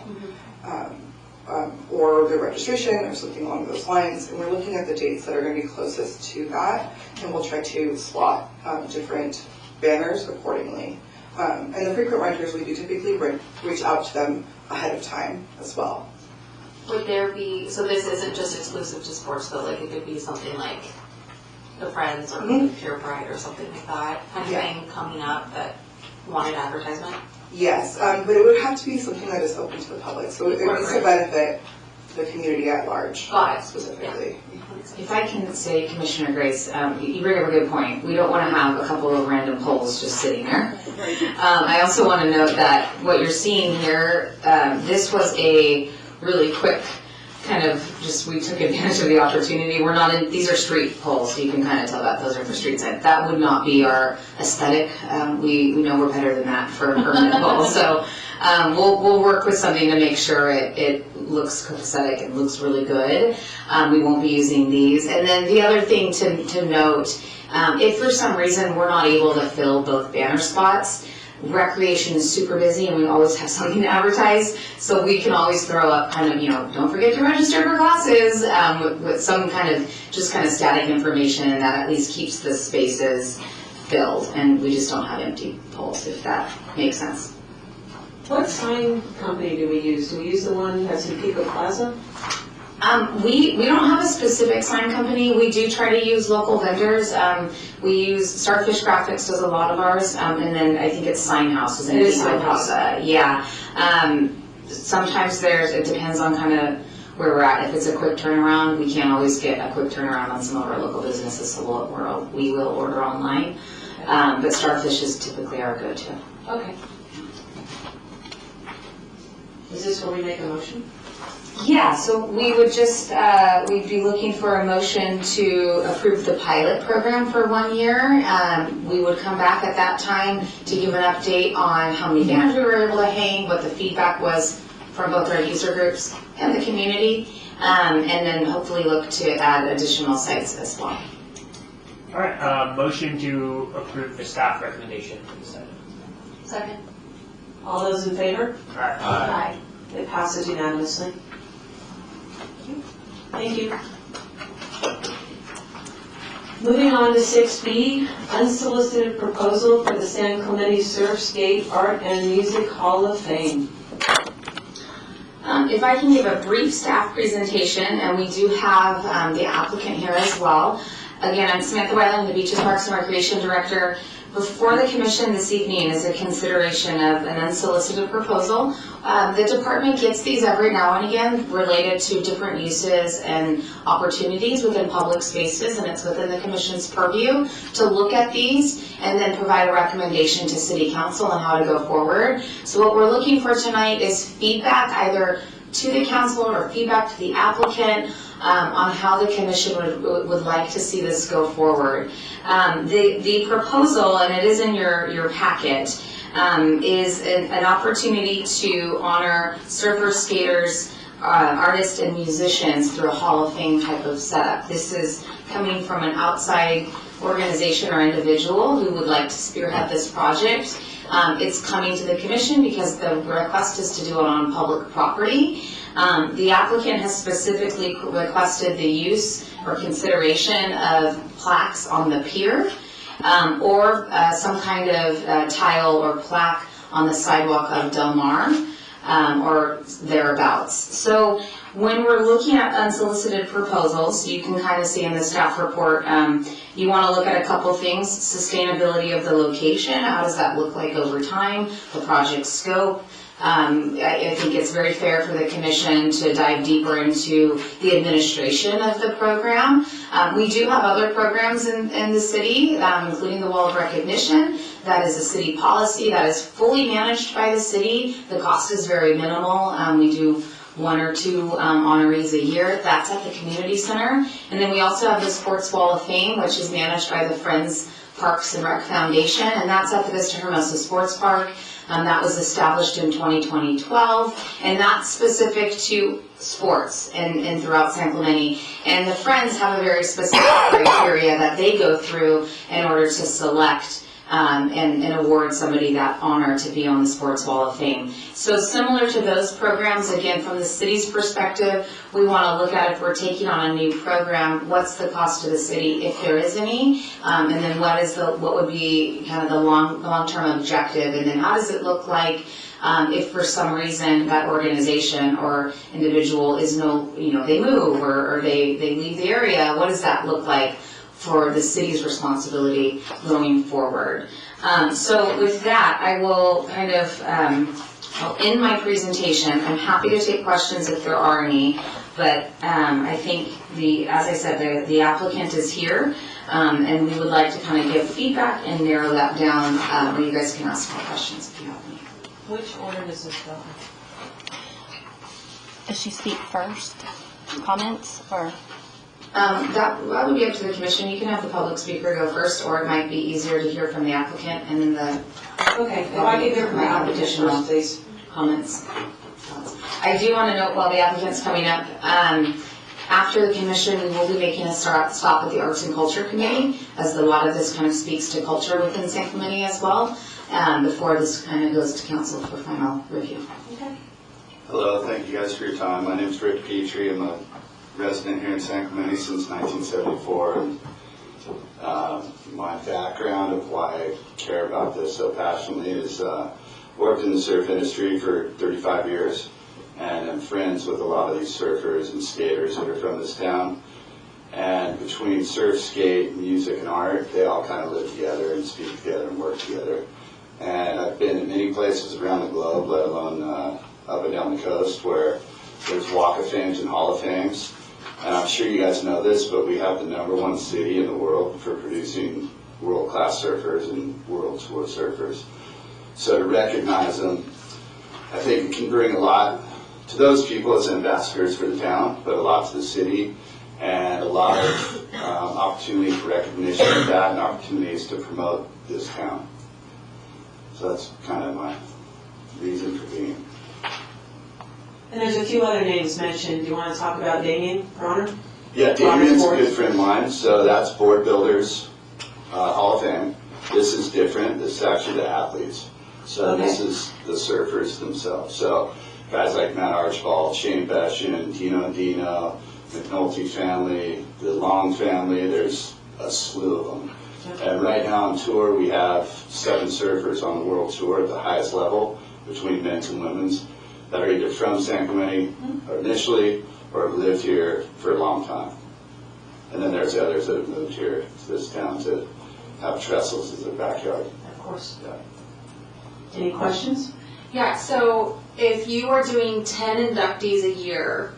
K: or their registration or something along those lines, and we're looking at the dates that are going to be closest to that, and we'll try to slot different banners accordingly. And the frequent renters, we do typically reach out to them ahead of time as well.
E: Would there be, so this isn't just exclusive to sports though, like it could be something like the Friends or Pure Pride or something like that, kind of thing coming up that wanted advertisement?
K: Yes, but it would have to be something that is open to the public, so it needs to benefit the community at large.
E: Got it.
K: Specifically.
M: If I can say, Commissioner Grace, you bring up a good point. We don't want to have a couple of random poles just sitting there. I also want to note that what you're seeing here, this was a really quick kind of just, we took advantage of the opportunity. We're not in, these are street poles, so you can kind of tell that those are for street side. That would not be our aesthetic. We know we're better than that for permanent poles. So we'll work with something to make sure it looks copacetic and looks really good. We won't be using these. And then the other thing to note, if for some reason we're not able to fill both banner spots, recreation is super busy and we always have something to advertise, so we can always throw up kind of, don't forget to register for classes, with some kind of static information that at least keeps the spaces filled, and we just don't have empty poles, if that makes sense.
A: What sign company do we use? Do we use the one that's in Pico Plaza?
M: We don't have a specific sign company. We do try to use local vendors. We use Starfish Graphics does a lot of ours, and then I think it's Sign House is in Pico Plaza. Yeah. Sometimes it depends on kind of where we're at. If it's a quick turnaround, we can't always get a quick turnaround on some of our local businesses, so we will order online. But Starfish is typically our go-to.
A: Okay. Is this where we make a motion?
M: Yeah, so we would just, we'd be looking for a motion to approve the pilot program for 1 year. We would come back at that time to give an update on how many banners we were able to hang, what the feedback was from both our user groups and the community, and then hopefully look to add additional sites as well.
F: All right, motion to approve the staff recommendation for this item.
A: Second. All those in favor?
F: Aye.
A: It passes unanimously. Thank you. Moving on to 6B, unsolicited proposal for the San Clemente Surf, Skate, Art, and Music Hall of Fame.
M: If I can give a brief staff presentation, and we do have the applicant here as well. Again, I'm Samantha Weiland, the Beaches, Parks, and Recreation Director. Before the commission this evening is a consideration of an unsolicited proposal. The department gets these every now and again related to different uses and opportunities within public spaces, and it's within the commission's purview to look at these and then provide a recommendation to City Council on how to go forward. So what we're looking for tonight is feedback either to the council or feedback to the applicant on how the commission would like to see this go forward. The proposal, and it is in your packet, is an opportunity to honor surfers, skaters, artists, and musicians through a Hall of Fame type of setup. This is coming from an outside organization or individual who would like to spearhead this project. It's coming to the commission because the request is to do it on public property. The applicant has specifically requested the use or consideration of plaques on the pier or some kind of tile or plaque on the sidewalk of Del Mar or thereabouts. So when we're looking at unsolicited proposals, you can kind of see in the staff report, you want to look at a couple things: sustainability of the location, how does that look like over time, the project scope. I think it's very fair for the commission to dive deeper into the administration of the program. We do have other programs in the city, including the Wall of Recognition. That is a city policy that is fully managed by the city. The cost is very minimal. We do 1 or 2 honorees a year. That's at the community center. And then we also have the Sports Wall of Fame, which is managed by the Friends Parks and Rec Foundation, and that's at the Vista Hermosa Sports Park. That was established in 2012, and that's specific to sports and throughout San Clemente. And the Friends have a very specific criteria that they go through in order to select and award somebody that honor to be on the Sports Wall of Fame. So similar to those programs, again, from the city's perspective, we want to look at if we're taking on a new program, what's the cost to the city, if there is any, and then what would be kind of the long-term objective, and then how does it look like if for some reason that organization or individual is they move or they leave the area, what does that look like for the city's responsibility going forward. So with that, I will kind of I'll end my presentation. I'm happy to take questions if there are any, but I think as I said, the applicant is here, and we would like to kind of give feedback and narrow that down where you guys can ask more questions if you have any.
A: Which order does this go
O: Does she speak first? Comments or?
M: That would be up to the commission. You can have the public speaker go first, or it might be easier to hear from the applicant and then the.
A: Okay, if I could hear from the applicant
M: additional
A: first, please.
M: comments. I do want to note while the applicant's coming up, after the commission, we will be making a stop at the Arts and Culture Committee, as a lot of this kind of speaks to culture within San Clemente as well, before this kind of goes to council for final review.
P: Hello, thank you guys for your time. My name is Rick Petrie. I'm a resident here in San Clemente since 1974. And, my background of why I care about this so passionately is worked in the surf industry for 35 years, and I'm friends with a lot of these surfers and skaters that are from this town. And between surf, skate, music, and art, they all kind of live together and speak together and work together. And I've been in many places around the globe, let alone up and down the coast, where there's Walk of Fames and Hall of Fames. And I'm sure you guys know this, but we have the #1 city in the world for producing world-class surfers and world tour surfers. So to recognize them, I think it can bring a lot to those people as ambassadors for the town, but a lot to the city, and a lot of opportunity for recognition of that and opportunities to promote this town. So that's kind of my reason for being.
A: And there's a few other names mentioned. Do you want to talk about Damien Bronner?
P: Yeah, Damien's a good friend of mine, so that's Board Builders Hall of Fame. This is different. This is actually the athletes. So this is the surfers themselves. So guys like Matt Archibald, Shane Beshin, Dino and Dino, McNulty family, the Long family, there's a slew of them. And right now on tour, we have 7 surfers on the world tour at the highest level between men's and women's that are either from San Clemente initially or have lived here for a long time. And then there's others that have moved here to this town to have trestles as their backyard.
A: Of course.
P: Yeah.
A: Any questions?
E: Yeah, so if you are doing 10 inductees a year,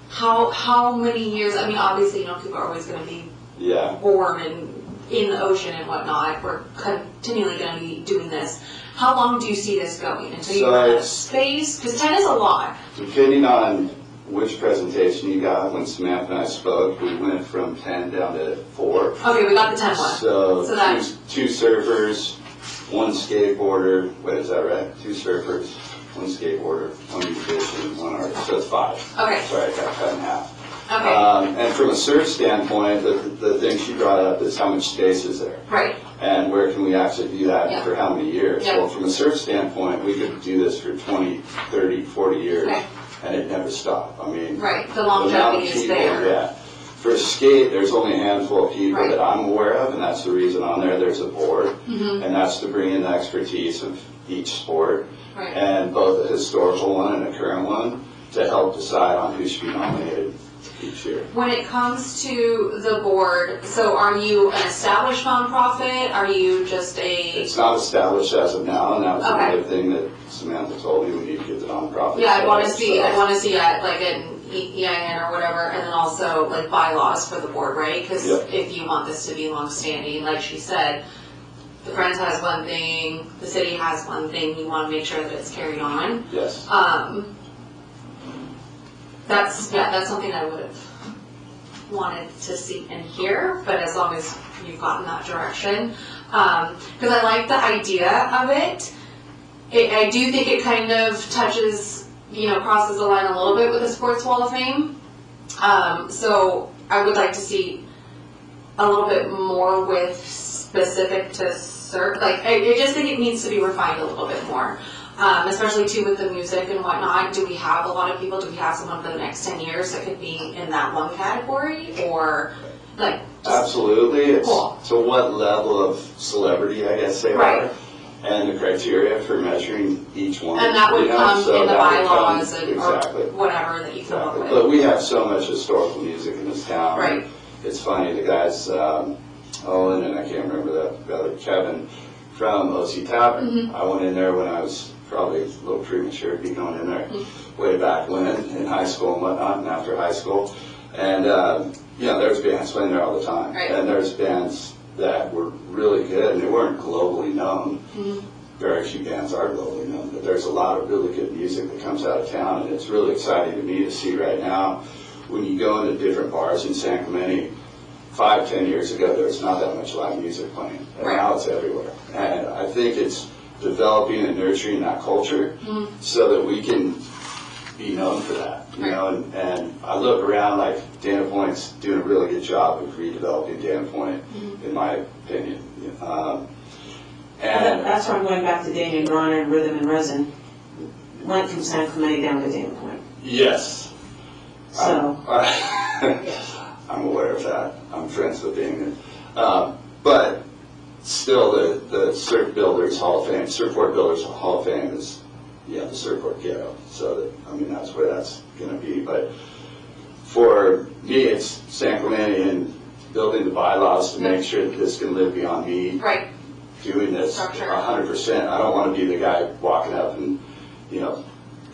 E: how many years, I mean, obviously, people are always going to be born and in the ocean and whatnot. We're continually going to be doing this. How long do you see this going until you run out of space? Because 10 is a lot.
P: Depending on which presentation you got, when Samantha and I spoke, we went from 10 down to 4.
E: Okay, we got the 10 one.
P: So
E: that,
P: two surfers, 1 skateboarder, wait, is that right? 2 surfers, 1 skateboarder, 1 musician, 1 artist, so it's 5.
E: Okay.
P: Sorry, I got cut in half.
E: Okay.
P: And from a surf standpoint, the thing she brought up is how much space is there?
E: Right.
P: And where can we actually do that for how many years?
E: Yeah.
P: Well, from a surf standpoint, we could do this for 20, 30, 40 years, and it never stopped. I mean,
E: right, the longevity is there.
P: Yeah. For skate, there's only a handful of people that I'm aware of, and that's the reason on there there's a board, and that's to bring in the expertise of each sport, and both a historical one and a current one, to help decide on who should be nominated each year.
E: When it comes to the board, so are you an established nonprofit? Are you just a...
P: It's not established as of now, and that was another thing that Samantha told me, we need to get the nonprofit.
E: Yeah, I'd want to see like an EIN or whatever, and then also like bylaws for the board, right? Because if you want this to be long-standing, like she said, the Friends has one thing, the city has one thing, you want to make sure that it's carried on.
P: Yes.
E: That's something I would have wanted to see and hear, but as long as you've gotten that direction. Because I like the idea of it. I do think it kind of touches, crosses the line a little bit with the Sports Wall of Fame. So I would like to see a little bit more with specific to surf. Like, I just think it needs to be refined a little bit more. Especially too with the music and whatnot. Do we have a lot of people? Do we have someone for the next 10 years that could be in that one category? Or like
P: absolutely. It's
E: cool.
P: So what level of celebrity, I guess they are, and the criteria for measuring each one.
E: And that would come in the bylaws and
P: exactly.
E: or whatever that you come up with.
P: But we have so much historical music in this town.
E: Right.
P: It's funny, the guys, Owen and I can't remember the other, Kevin from OC Tavern. I went in there when I was probably a little premature to be going in there way back when in high school and whatnot and after high school. And, there's bands playing there all the time.
E: Right.
P: And there's bands that were really good and they weren't globally known. Very few bands are globally known, but there's a lot of really good music that comes out of town, and it's really exciting to me to see right now when you go into different bars in San Clemente. 5-10 years ago, there was not that much live music playing, and now it's everywhere. And I think it's developing and nurturing that culture so that we can be known for that, you know. And I look around, like Dana Point's doing a really good job of redeveloping Dana Point, in my opinion. And
A: That's why I'm going back to Daniel Bronner and Rhythm and Resin. Went from San Clemente down to Dana Point.
P: yes,
A: So,
P: I'm aware of that. I'm friends with Damien. But still, the Surf Builders Hall of Fame, Surfboard Builders Hall of Fame is, the Surfboard Ghetto. So, that's where that's going to be. But for me, it's San Clemente and building the bylaws to make sure that this can live beyond me.
E: Right.
P: Doing this
E: Structure.
P: 100%. I don't want to be the guy walking up and,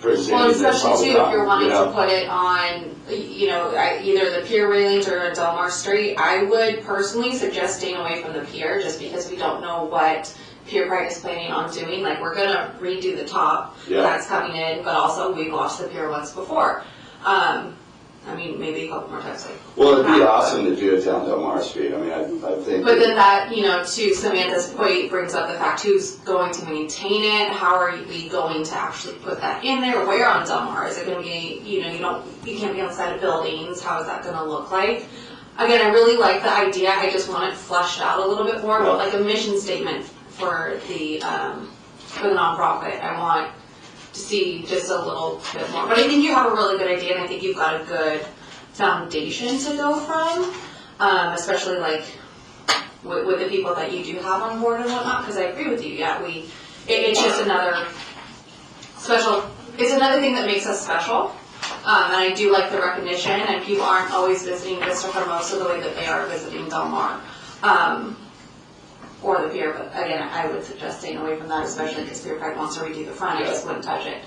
P: presenting
E: Well,
P: this all
E: especially
P: the
E: too,
P: time.
E: if you're wanting
P: you know?
E: to put it on, either the pier railings or Delmar Street, I would personally suggest staying away from the pier, just because we don't know what Pier Pride is planning on doing. Like, we're gonna redo the top, that's coming in, but also we've watched the pier once before. Maybe a couple more times.
P: Well, it'd be awesome to do it down Delmar Street. I think.
E: But then that, to Samantha's point, brings up the fact who's going to maintain it, how are we going to actually put that in there, where on Delmar? Is it gonna be, you can't be on the side of buildings, how is that gonna look like? Again, I really like the idea, I just want it fleshed out a little bit more, but like a mission statement for the nonprofit, I want to see just a little bit more. But I think you have a really good idea, and I think you've got a good foundation to go from, especially like with the people that you do have on board and whatnot, because I agree with you, it's just another special, it's another thing that makes us special. And I do like the recognition, and people aren't always visiting Vista Hermosa the way that they are visiting Delmar. Or the pier, but again, I would suggest staying away from that, especially because Pier Pride wants to redo the front, I just wouldn't touch it.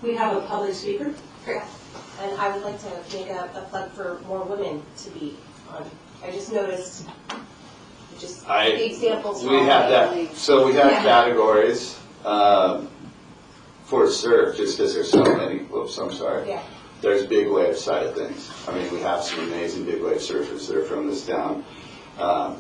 A: we have a public speaker.
Q: And I would like to make a plug for more women to be on. I just noticed the examples.
P: We have that. So we have categories for surf, just because there's so many. Whoops, I'm sorry.
Q: Yeah.
P: There's big wave side of things. We have some amazing big wave surfers that are from this town.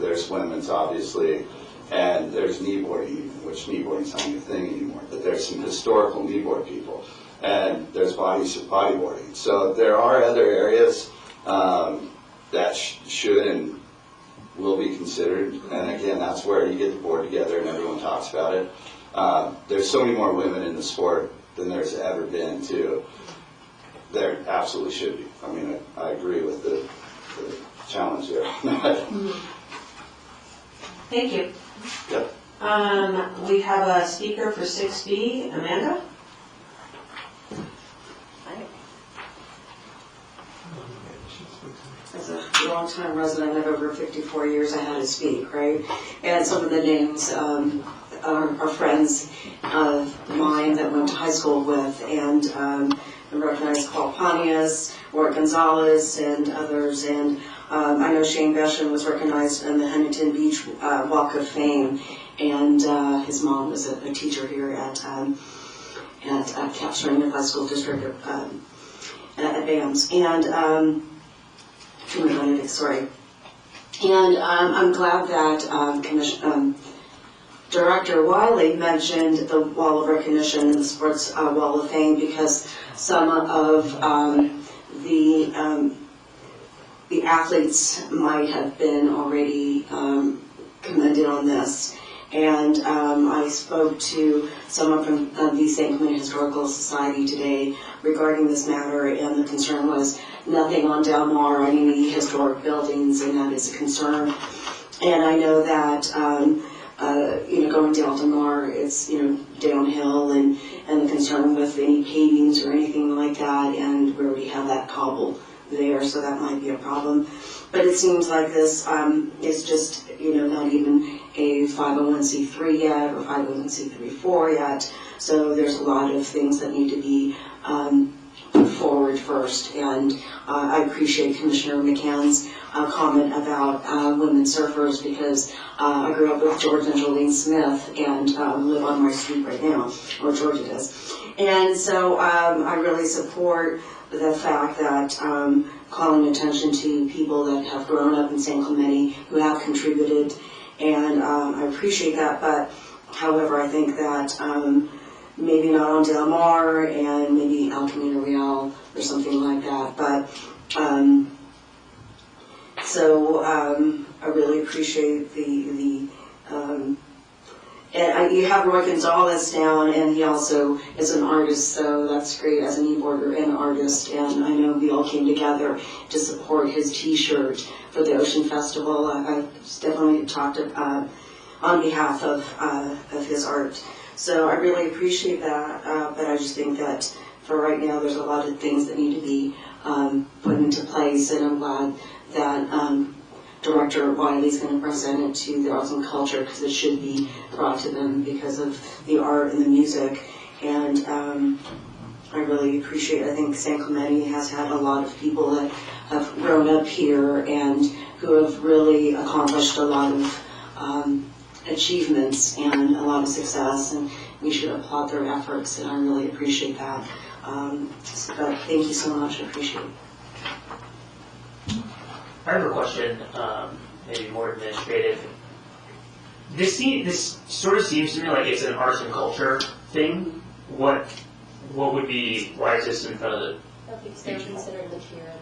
P: There's women's, obviously, and there's kneeboarding, which kneeboarding's not even a thing anymore, but there's some historical kneeboard people, and there's bodyboarding. So there are other areas that should and will be considered, and again, that's where you get the board together and everyone talks about it. There's so many more women in the sport than there's ever been, too. There absolutely should be. I agree with the challenge there.
A: Thank you.
P: Yep.
A: We have a speaker for 6B, Amanda.
R: As a longtime resident of over 54 years, I had to speak, right? And some of the names are friends of mine that went to high school with, and I recognize Paul Pontius, Ward Gonzalez, and others, and I know Shane Besham was recognized in the Huntington Beach Walk of Fame, and his mom was a teacher here at Capstone Unified School District at BAMS, and sorry. And I'm glad that Director Wiley mentioned the Wall of Recognition and the Sports Wall of Fame, because some of the athletes might have been already commended on this. And I spoke to someone from the St. Clemente Historical Society today regarding this matter, and the concern was nothing on Delmar or any historic buildings, and that is a concern. And I know that going down Delmar, it's downhill, and the concern with any pavings or anything like that, and where we have that cobble there, so that might be a problem. But it seems like this is just not even a 501c3 yet, or 501c34 yet. So there's a lot of things that need to be put forward first. And I appreciate Commissioner McCann's comment about women surfers, because I grew up with George and Jolene Smith and live on my street right now, or Georgia does. And so I really support the fact that calling attention to people that have grown up in San Clemente who have contributed, and I appreciate that. But however, I think that maybe not on Del Mar and maybe El Camino Real or something like that. But I really appreciate and you have Roy Gonzalez down, and he also is an artist, so that's great as an e-boarder and an artist. And I know we all came together to support his T-shirt for the Ocean Festival. I definitely talked on behalf of his art. So I really appreciate that, but I just think that for right now there's a lot of things that need to be put into place, and I'm glad that Director Wiley's going to present it to the Arts and Culture, because it should be brought to them because of the art and the music. And I really appreciate it. I think San Clemente has had a lot of people that have grown up here and who have really accomplished a lot of achievements and a lot of success, and we should applaud their efforts, and I really appreciate that. But thank you so much, I appreciate it.
F: I have a question, maybe more administrative. This sort of seems to me like it's an arts and culture thing. What would be, why is this in front of the?
Q: I think they're considering the pier.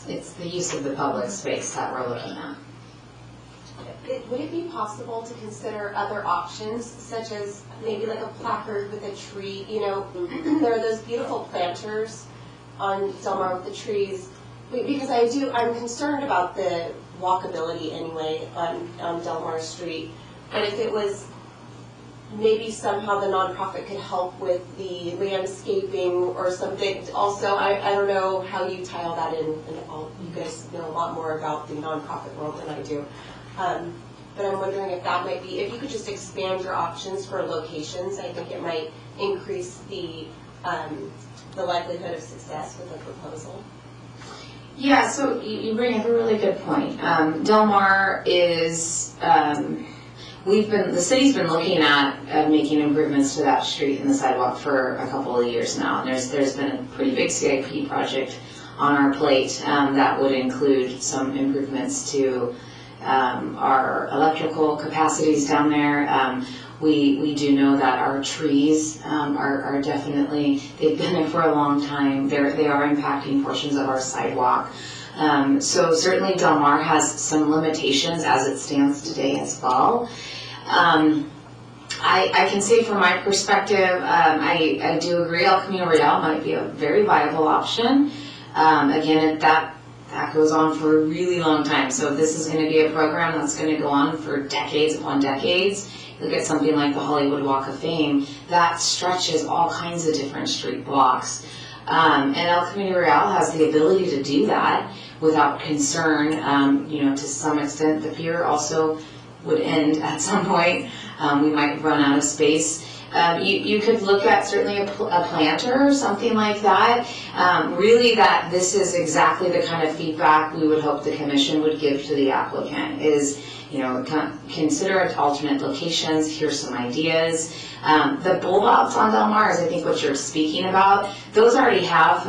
M: It's the use of the public space that we're looking at.
Q: Would it be possible to consider other options, such as maybe like a placard with a tree? You know, there are those beautiful planters on Del Mar with the trees. Because I'm concerned about the walkability anyway on Del Mar Street. And if it was, maybe somehow the nonprofit could help with the landscaping or something. Also, I don't know how you tile that in, and you guys know a lot more about the nonprofit world than I do. But I'm wondering if that might be, if you could just expand your options for locations, I think it might increase the likelihood of success with a proposal.
M: Yeah, so you bring up a really good point. Del Mar is, the city's been looking at making improvements to that street and the sidewalk for a couple of years now. And there's been a pretty big CIP project on our plate that would include some improvements to our electrical capacities down there. We do know that our trees are definitely, they've been there for a long time. They are impacting portions of our sidewalk. So certainly Del Mar has some limitations as it stands today as well. I can say from my perspective, I do agree El Camino Real might be a very viable option. Again, that goes on for a really long time. So this is going to be a program that's going to go on for decades upon decades. Look at something like the Hollywood Walk of Fame, that stretches all kinds of different street blocks. And El Camino Real has the ability to do that without concern. To some extent, the pier also would end at some point. We might run out of space. You could look at certainly a planter or something like that. Really that this is exactly the kind of feedback we would hope the commission would give to the applicant is, consider alternate locations, here's some ideas. The bulldozers on Del Mar is I think what you're speaking about. Those already have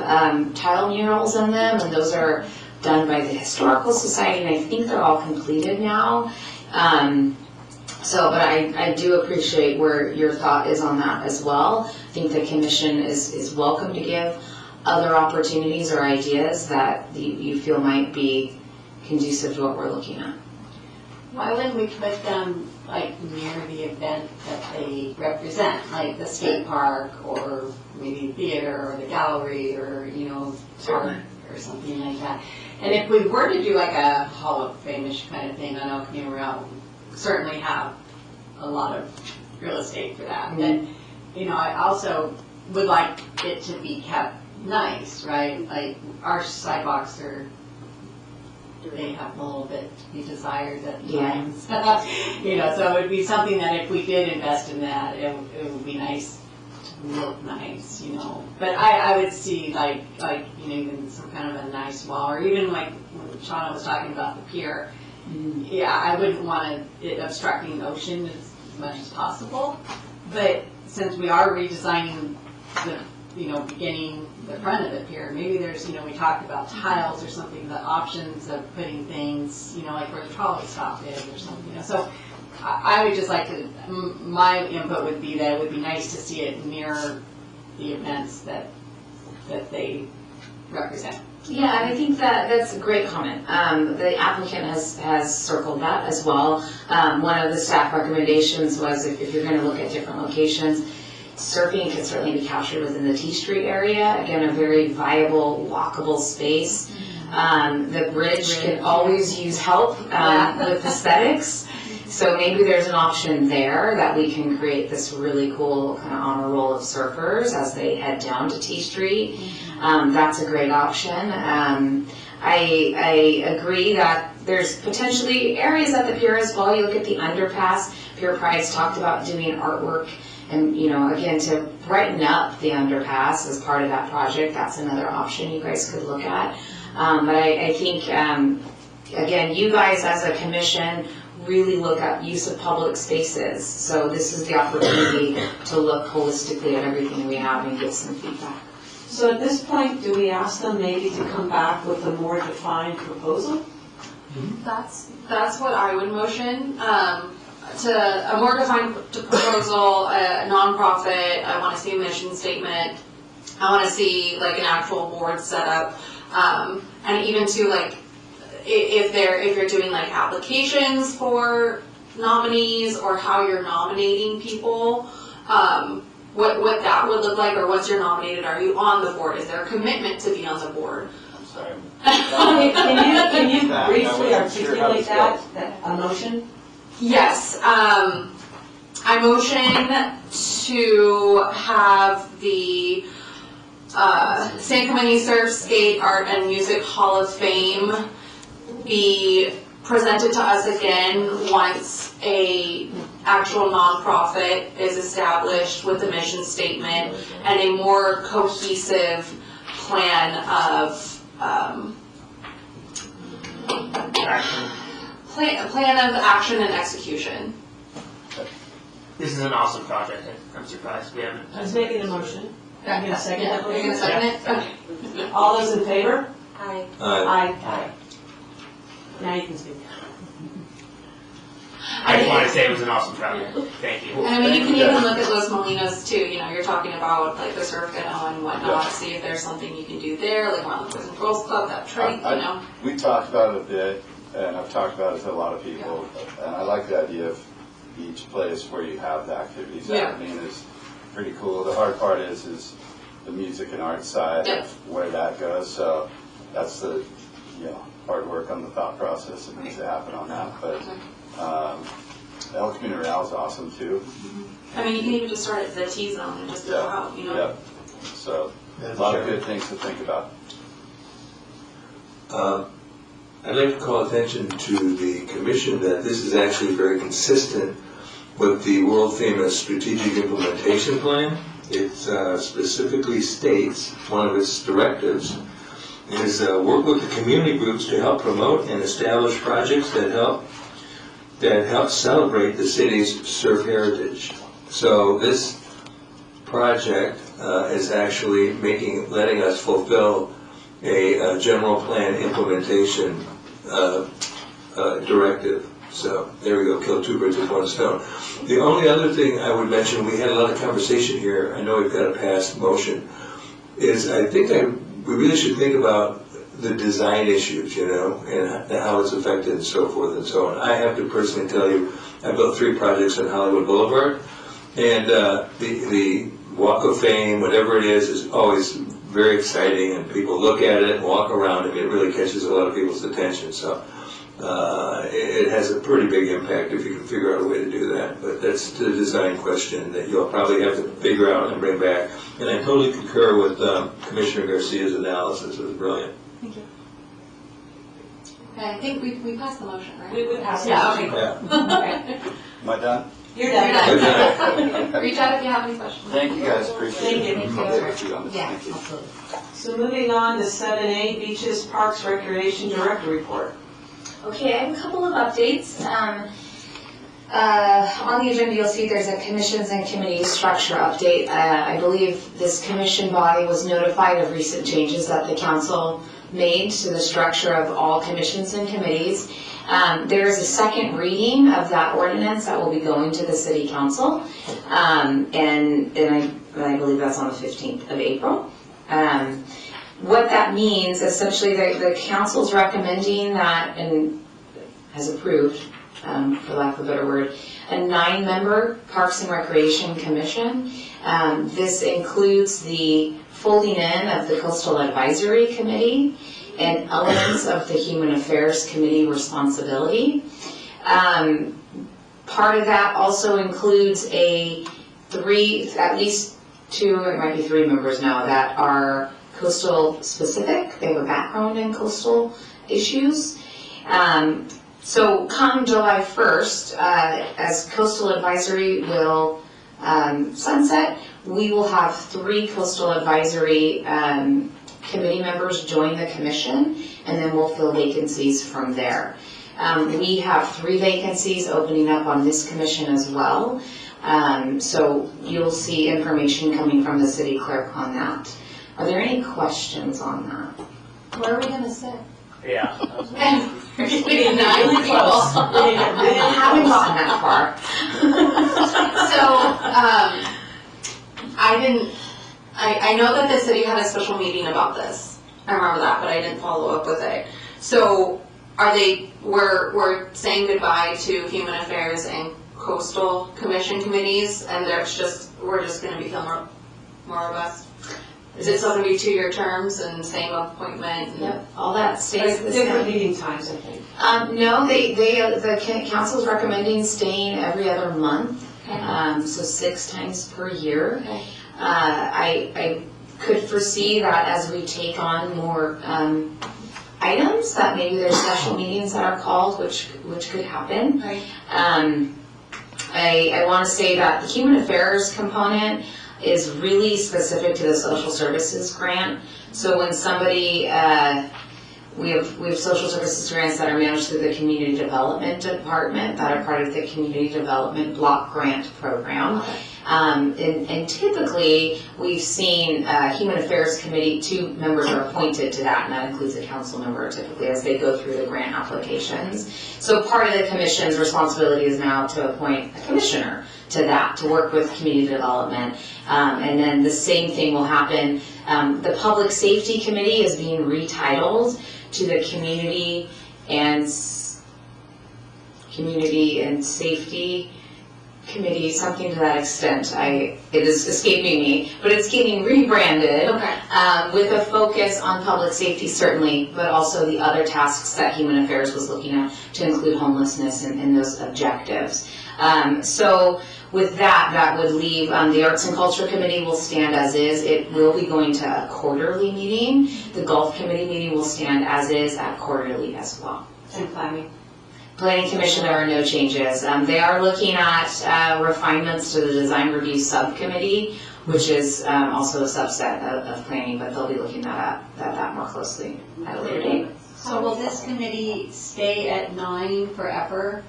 M: tile murals in them, and those are done by the Historical Society, and I think they're all completed now. But I do appreciate where your thought is on that as well. I think the commission is welcome to give other opportunities or ideas that you feel might be conducive to what we're looking at.
S: Why wouldn't we put them near the event that they represent, like the skate park or maybe the theater or the gallery or art or something like that? And if we were to do a Hall of Fame-ish kind of thing on El Camino Real, we certainly have a lot of real estate for that. But I also would like it to be kept nice, right? Like our sidewalks they have a little bit to be desired at times. So it would be something that if we did invest in that, it would be nice to look nice, you know. But I would see like, you know, even some kind of a nice wall, or even like when Shauna was talking about the pier. Yeah, I wouldn't want it obstructing the ocean as much as possible. But since we are redesigning the, you know, beginning, the front of the pier, maybe there's, you know, we talked about tiles or something, the options of putting things, you know, like where the trolley stop is or something, you know. So I would just like to, my input would be that it would be nice to see it mirror the events that they represent.
M: Yeah, and I think that's a great comment. The applicant has circled that as well. One of the staff recommendations was if you're going to look at different locations, surfing can certainly be captured within the T Street area. Again, a very viable, walkable space. The bridge can always use help with aesthetics. So maybe there's an option there that we can create this really cool kind of honor roll of surfers as they head down to T Street. That's a great option. I agree that there's potentially areas at the pier as well. You look at the underpass. Pier Pride's talked about doing artwork and, you know, again, to brighten up the underpass as part of that project. That's another option you guys could look at. But I think, again, you guys as a commission really look at use of public spaces. So this is the opportunity to look holistically at everything we have and get some feedback.
A: So at this point, do we ask them maybe to come back with a more defined proposal?
E: That's what I would motion, to a more defined proposal, a nonprofit. I want to see a mission statement. I want to see like an actual board set up, and even to like, if you're doing like applications for nominees or how you're nominating people, what that would look like, or once you're nominated, are you on the board? Is there a commitment to be on the board?
P: I'm sorry.
A: Can you briefly articulate that, a motion?
E: Yes, I motion to have the San Clemente Surf, Skate, Art, and Music Hall of Fame be presented to us again once a actual nonprofit is established with a mission statement and a more cohesive plan of plan of action and execution.
F: This is an awesome project. I'm surprised we haven't.
A: I was making a motion. Can I get a second?
E: Yeah, you're gonna second it? Okay.
A: All those in favor?
E: Aye.
A: Aye. Now you can speak.
F: I just want to say it was an awesome project. Thank you.
E: And I mean, you can even look at Los Molinos too, you know, you're talking about like the surf canoe and whatnot, see if there's something you can do there, like around the Boys and Girls Club, that trade, you know.
P: We talked about it a bit, and I've talked about it to a lot of people, and I like the idea of each place where you have the activities happening is pretty cool. The hard part is the music and art side of where that goes, so that's the, you know, hard work on the thought process that needs to happen on that, but El Camino Real is awesome too.
E: I mean, you can even just start at the T-zone and just go out, you know.
P: Yeah, so a lot of good things to think about.
I: I'd like to call attention to the commission that this is actually very consistent with the world famous strategic implementation plan. It specifically states, one of its directives is work with the community groups to help promote and establish projects that help celebrate the city's surf heritage. So this project is actually letting us fulfill a general plan implementation directive. So there we go, kill two birds with one stone. The only other thing I would mention, we had a lot of conversation here, I know we've got a passed motion, is I think we really should think about the design issues, you know, and how it's affected and so forth and so on. I have to personally tell you, I built 3 projects on Hollywood Boulevard, and the Walk of Fame, whatever it is always very exciting, and people look at it and walk around. I mean, it really catches a lot of people's attention. So it has a pretty big impact if you can figure out a way to do that. But that's the design question that you'll probably have to figure out and bring back. And I totally concur with Commissioner Garcia's analysis. It was brilliant.
E: Thank you. Okay, I think we passed the motion, right?
A: We passed
E: the
A: the
E: motion.
P: Yeah.
E: Okay.
P: Am I done?
A: You're done.
E: Reach out if you have any questions.
P: Thank you guys, appreciate it.
A: Thank you.
P: I'll get with you on this.
S: Yeah,
P: Thank you.
S: absolutely.
A: So moving on to 7A, Beaches, Parks, Recreation Director Report.
M: Okay, I have a couple of updates. On the agenda, you'll see there's a commissions and committee structure update. I believe this commission body was notified of recent changes that the council made to the structure of all commissions and committees. There is a second reading of that ordinance that will be going to the city council, and I believe that's on the 15th of April. What that means, essentially, the council's recommending that, and has approved, for lack of a better word, a 9-member Parks and Recreation Commission. This includes the folding in of the Coastal Advisory Committee and elements of the Human Affairs Committee responsibility. Part of that also includes at least 2, it might be 3 members now that are coastal specific. They have a background in coastal issues. So come July 1st, as Coastal Advisory will sunset, we will have 3 Coastal Advisory committee members join the commission, and then we'll fill vacancies from there. We have 3 vacancies opening up on this commission as well. So you'll see information coming from the city clerk on that. Are there any questions on that?
Q: Where are we gonna sit?
L: Yeah.
Q: We need 9 people.
M: We haven't gotten that far.
E: So, I know that the city had a special meeting about this. I remember that, but I didn't follow up with it. So, we're saying goodbye to Human Affairs and Coastal Commission committees, and we're just gonna become more robust? Is it still gonna be 2-year terms and same appointment?
M: Yep, all that stays the
A: Different
M: same.
A: meeting times, I think.
M: No, the council's recommending staying every other month, so 6 times per year. I could foresee that as we take on more items, that maybe there's special meetings that are called, which could happen.
E: Right.
M: I want to say that the human affairs component is really specific to the social services grant. So when somebody, we have social services grants that are managed through the community development department that are part of the community development block grant program. And typically, we've seen Human Affairs Committee, 2 members are appointed to that, and that includes a council member typically as they go through the grant applications. So part of the commission's responsibility is now to appoint a commissioner to that, to work with community development. And then the same thing will happen. The Public Safety Committee is being retitled to the Community and Safety Committee, something to that extent. It is escaping me, but it's getting rebranded with a focus on public safety certainly, but also the other tasks that Human Affairs was looking at to include homelessness and those objectives. So with that would leave the Arts and Culture Committee will stand as is. It will be going to a quarterly meeting. The Golf Committee meeting will stand as is at quarterly as well.
A: And planning.
M: Planning Commission, there are no changes. They are looking at refinements to the Design Review Subcommittee, which is also a subset of planning, but they'll be looking at that more closely at a later date.
S: So will this committee stay at 9 forever?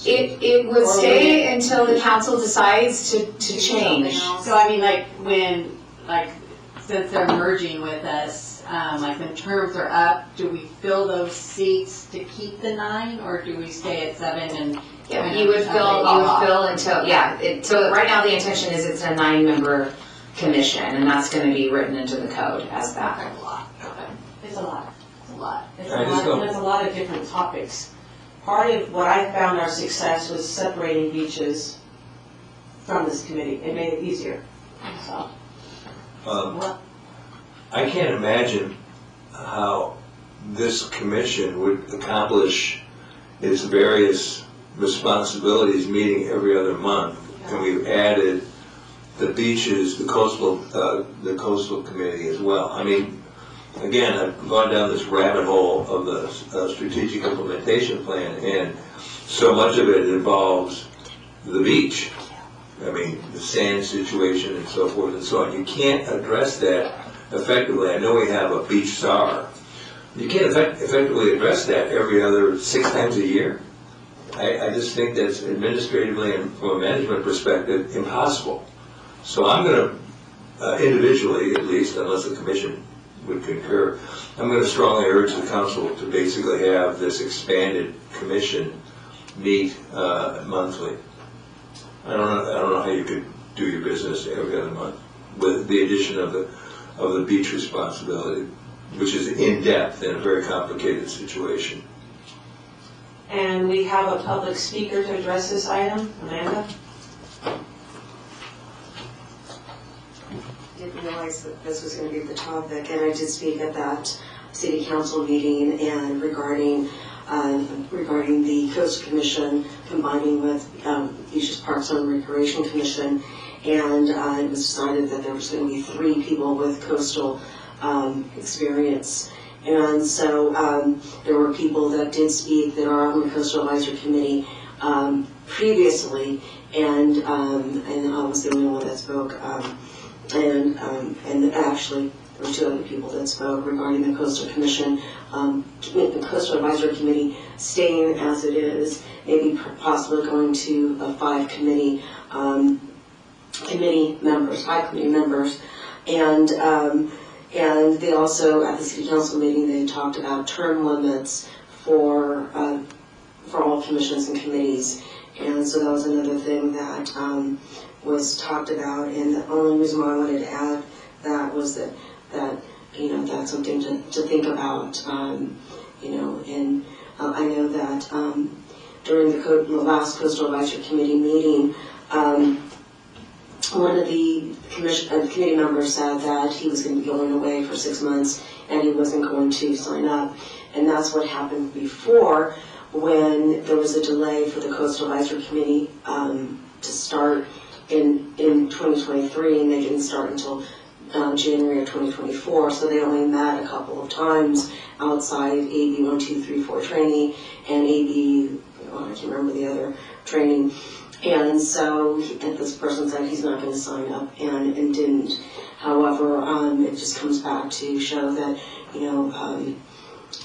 M: It would stay until the council decides to change.
S: So I mean, since they're merging with us, when terms are up, do we fill those seats to keep the 9, or do we stay at 7 and?
M: Yeah, you would fill until, so right now the intention is it's a 9-member commission, and that's gonna be written into the code as that.
A: It's a lot.
Q: It's a lot.
A: It's a lot, and it's a lot of different topics. Part of what I found our success was separating beaches from this committee. It made it easier, so.
I: I can't imagine how this commission would accomplish its various responsibilities meeting every other month. And we've added the beaches, the coastal committee as well. I mean, again, I've gone down this rabbit hole of the strategic implementation plan, and so much of it involves the beach. I mean, the sand situation and so forth and so on. You can't address that effectively. I know we have a beach czar. You can't effectively address that every other 6 times a year. I just think that's administratively and from a management perspective impossible. So I'm going to, individually at least, unless the commission would concur, I'm going to strongly urge the council to basically have this expanded commission meet monthly. I don't know how you could do your business every other month with the addition of the beach responsibility, which is in-depth in a very complicated situation.
A: And we have a public speaker to address this item. Amanda?
R: Didn't realize that this was going to be the topic, and I did speak at that city council meeting and regarding the Coastal Commission combining with Beaches, Parks and Recreation Commission, and it was decided that there was going to be 3 people with coastal experience. And so there were people that did speak that are on the Coastal Advisory Committee previously, and I was the only one that spoke. And actually, there were 2 other people that spoke regarding the Coastal Commission, the Coastal Advisory Committee staying as it is, maybe possibly going to 5 committee members, and they also, at the city council meeting, they talked about term limits for all commissions and committees. And so that was another thing that was talked about. And the only reason why I wanted to add that was that that's something to think about. And I know that during the last Coastal Advisory Committee meeting, one of the committee members said that he was going to be going away for 6 months and he wasn't going to sign up. And that's what happened before, when there was a delay for the Coastal Advisory Committee to start in 2023, and they didn't start until January of 2024, so they only met a couple of times outside AB 1234 training and AB, I can't remember the other training. And so this person said he's not going to sign up and didn't. However, it just comes back to show that, that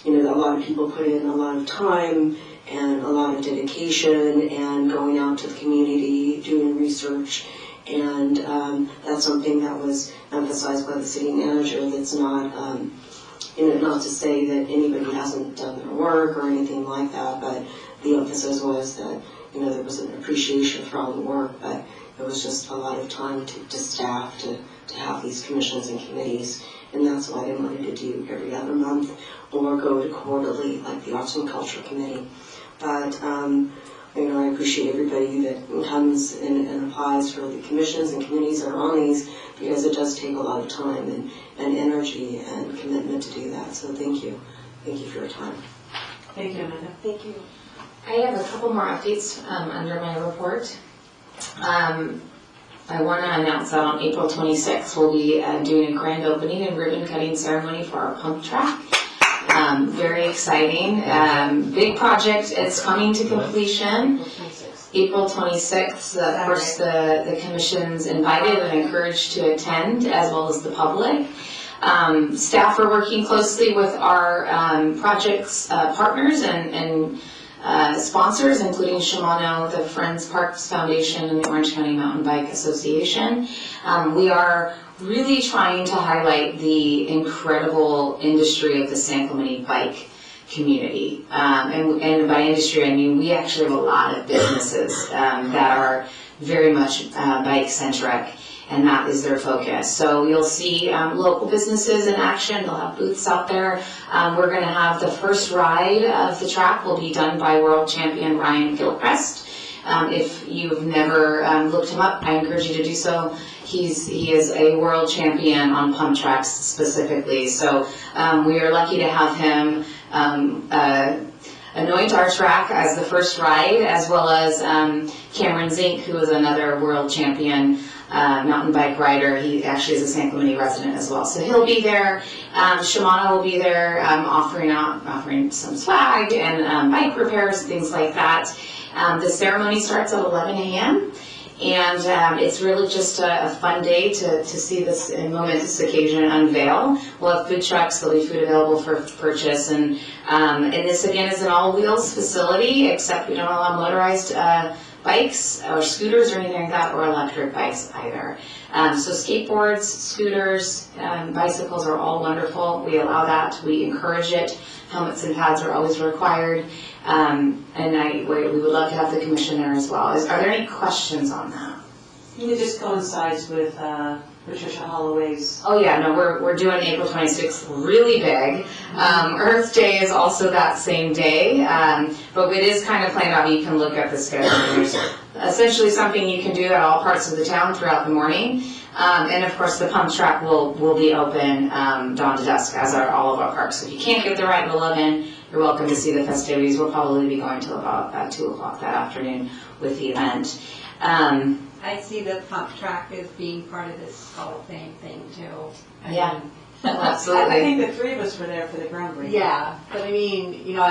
R: a lot of people put in a lot of time and a lot of dedication and going out to the community, doing research. And that's something that was emphasized by the city manager. That's not, not to say that anybody hasn't done their work or anything like that, but the emphasis was that there was an appreciation for all the work, but it was just a lot of time to staff to have these commissions and committees, and that's why they wanted to do every other month or go to quarterly like the Arts and Culture Committee. But I appreciate everybody that comes and applies for the commissions and committees that are on these, because it does take a lot of time and energy and commitment to do that. So thank you. Thank you for your time.
A: Thank you, Amanda.
R: Thank you.
M: I have a couple more updates under my report. I want to announce that on April 26th, we'll be doing a grand opening and ribbon cutting ceremony for our pump track. Very exciting. Big project. It's coming to completion. April 26th. Of course, the commission's invited and encouraged to attend, as well as the public. Staff are working closely with our project's partners and sponsors, including Shimano, the Friends Parks Foundation, and the Orange County Mountain Bike Association. We are really trying to highlight the incredible industry of the San Clemente bike community. And by industry, I mean we actually have a lot of businesses that are very much bike-centric, and that is their focus. So you'll see local businesses in action. They'll have booths out there. We're going to have the first ride of the track will be done by world champion Ryan Gilchrist. If you've never looked him up, I encourage you to do so. He is a world champion on pump tracks specifically. So we are lucky to have him anoint our track as the first ride, as well as Cameron Zink, who is another world champion mountain bike rider. He actually is a San Clemente resident as well. So he'll be there. Shimano will be there offering some swag and bike repairs, things like that. The ceremony starts at 11 a.m. And it's really just a fun day to see this momentous occasion unveil. We'll have food trucks, there'll be food available for purchase, and this again is an all-wheels facility, except we don't allow motorized bikes or scooters or anything like that, or electric bikes either. So skateboards, scooters, bicycles are all wonderful. We allow that, we encourage it. Helmets and pads are always required. And we would love to have the commission there as well. Are there any questions on that?
A: It just coincides with Patricia Holloway's.
M: Oh yeah, no, we're doing April 26th really big. Earth Day is also that same day, but it is kind of planned out. You can look at the schedule. There's essentially something you can do at all parts of the town throughout the morning. And of course, the pump track will be open dawn to dusk, as are all of our parks. So if you can't get there right at 11, you're welcome to see the festivities. We'll probably be going till about 2 o'clock that afternoon with the event.
S: I see the pump track as being part of this Hall of Fame thing too.
M: Yeah, absolutely.
A: I think the three of us were there for the groundbreaking.
S: Yeah, but I mean, you know,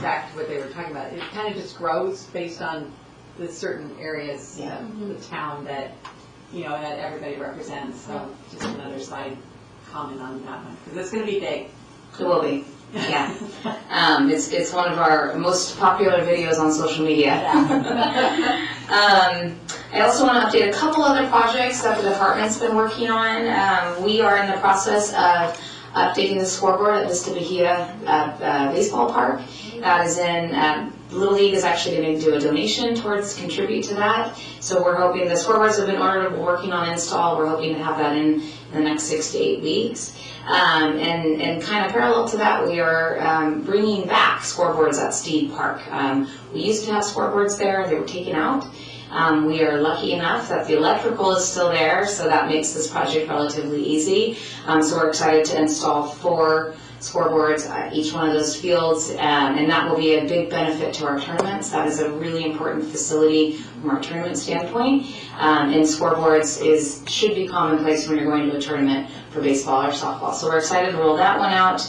S: back to what they were talking about, it kind of just grows based on the certain areas of the town that, you know, that everybody represents. So just another side comment on that one, because it's going to be big.
M: It will be. Yeah. It's one of our most popular videos on social media. I also want to update a couple other projects that the department's been working on. We are in the process of updating the scoreboard at Vista Bahia Baseball Park. That is in, Little League is actually going to do a donation towards contribute to that. So we're hoping the scoreboards have been ordered, we're working on install. We're hoping to have that in the next 6 to 8 weeks. And kind of parallel to that, we are bringing back scoreboards at Steed Park. We used to have scoreboards there, they were taken out. We are lucky enough that the electrical is still there, so that makes this project relatively easy. So we're excited to install 4 scoreboards at each one of those fields, and that will be a big benefit to our tournaments. That is a really important facility from our tournament standpoint, and scoreboards should be commonplace when you're going to a tournament for baseball or softball. So we're excited to roll that one out.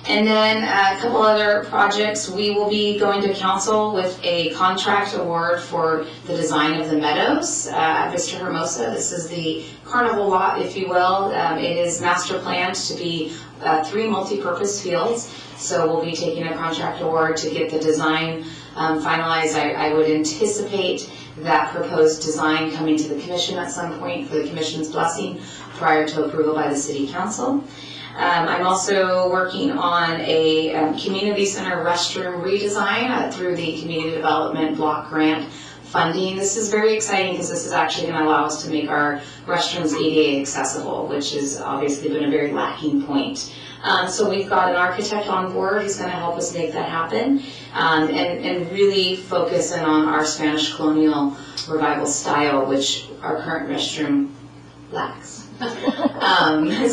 M: And then a couple other projects. We will be going to council with a contract award for the design of the meadows at Vista Hermosa. This is the carnival lot, if you will. It is master planned to be 3 multi-purpose fields. So we'll be taking a contract award to get the design finalized. I would anticipate that proposed design coming to the commission at some point for the commission's blessing prior to approval by the city council. I'm also working on a community center restroom redesign through the community development block grant funding. This is very exciting because this is actually going to allow us to make our restrooms ADA accessible, which has obviously been a very lacking point. So we've got an architect on board who's going to help us make that happen, and really focus in on our Spanish colonial revival style, which our current restroom lacks.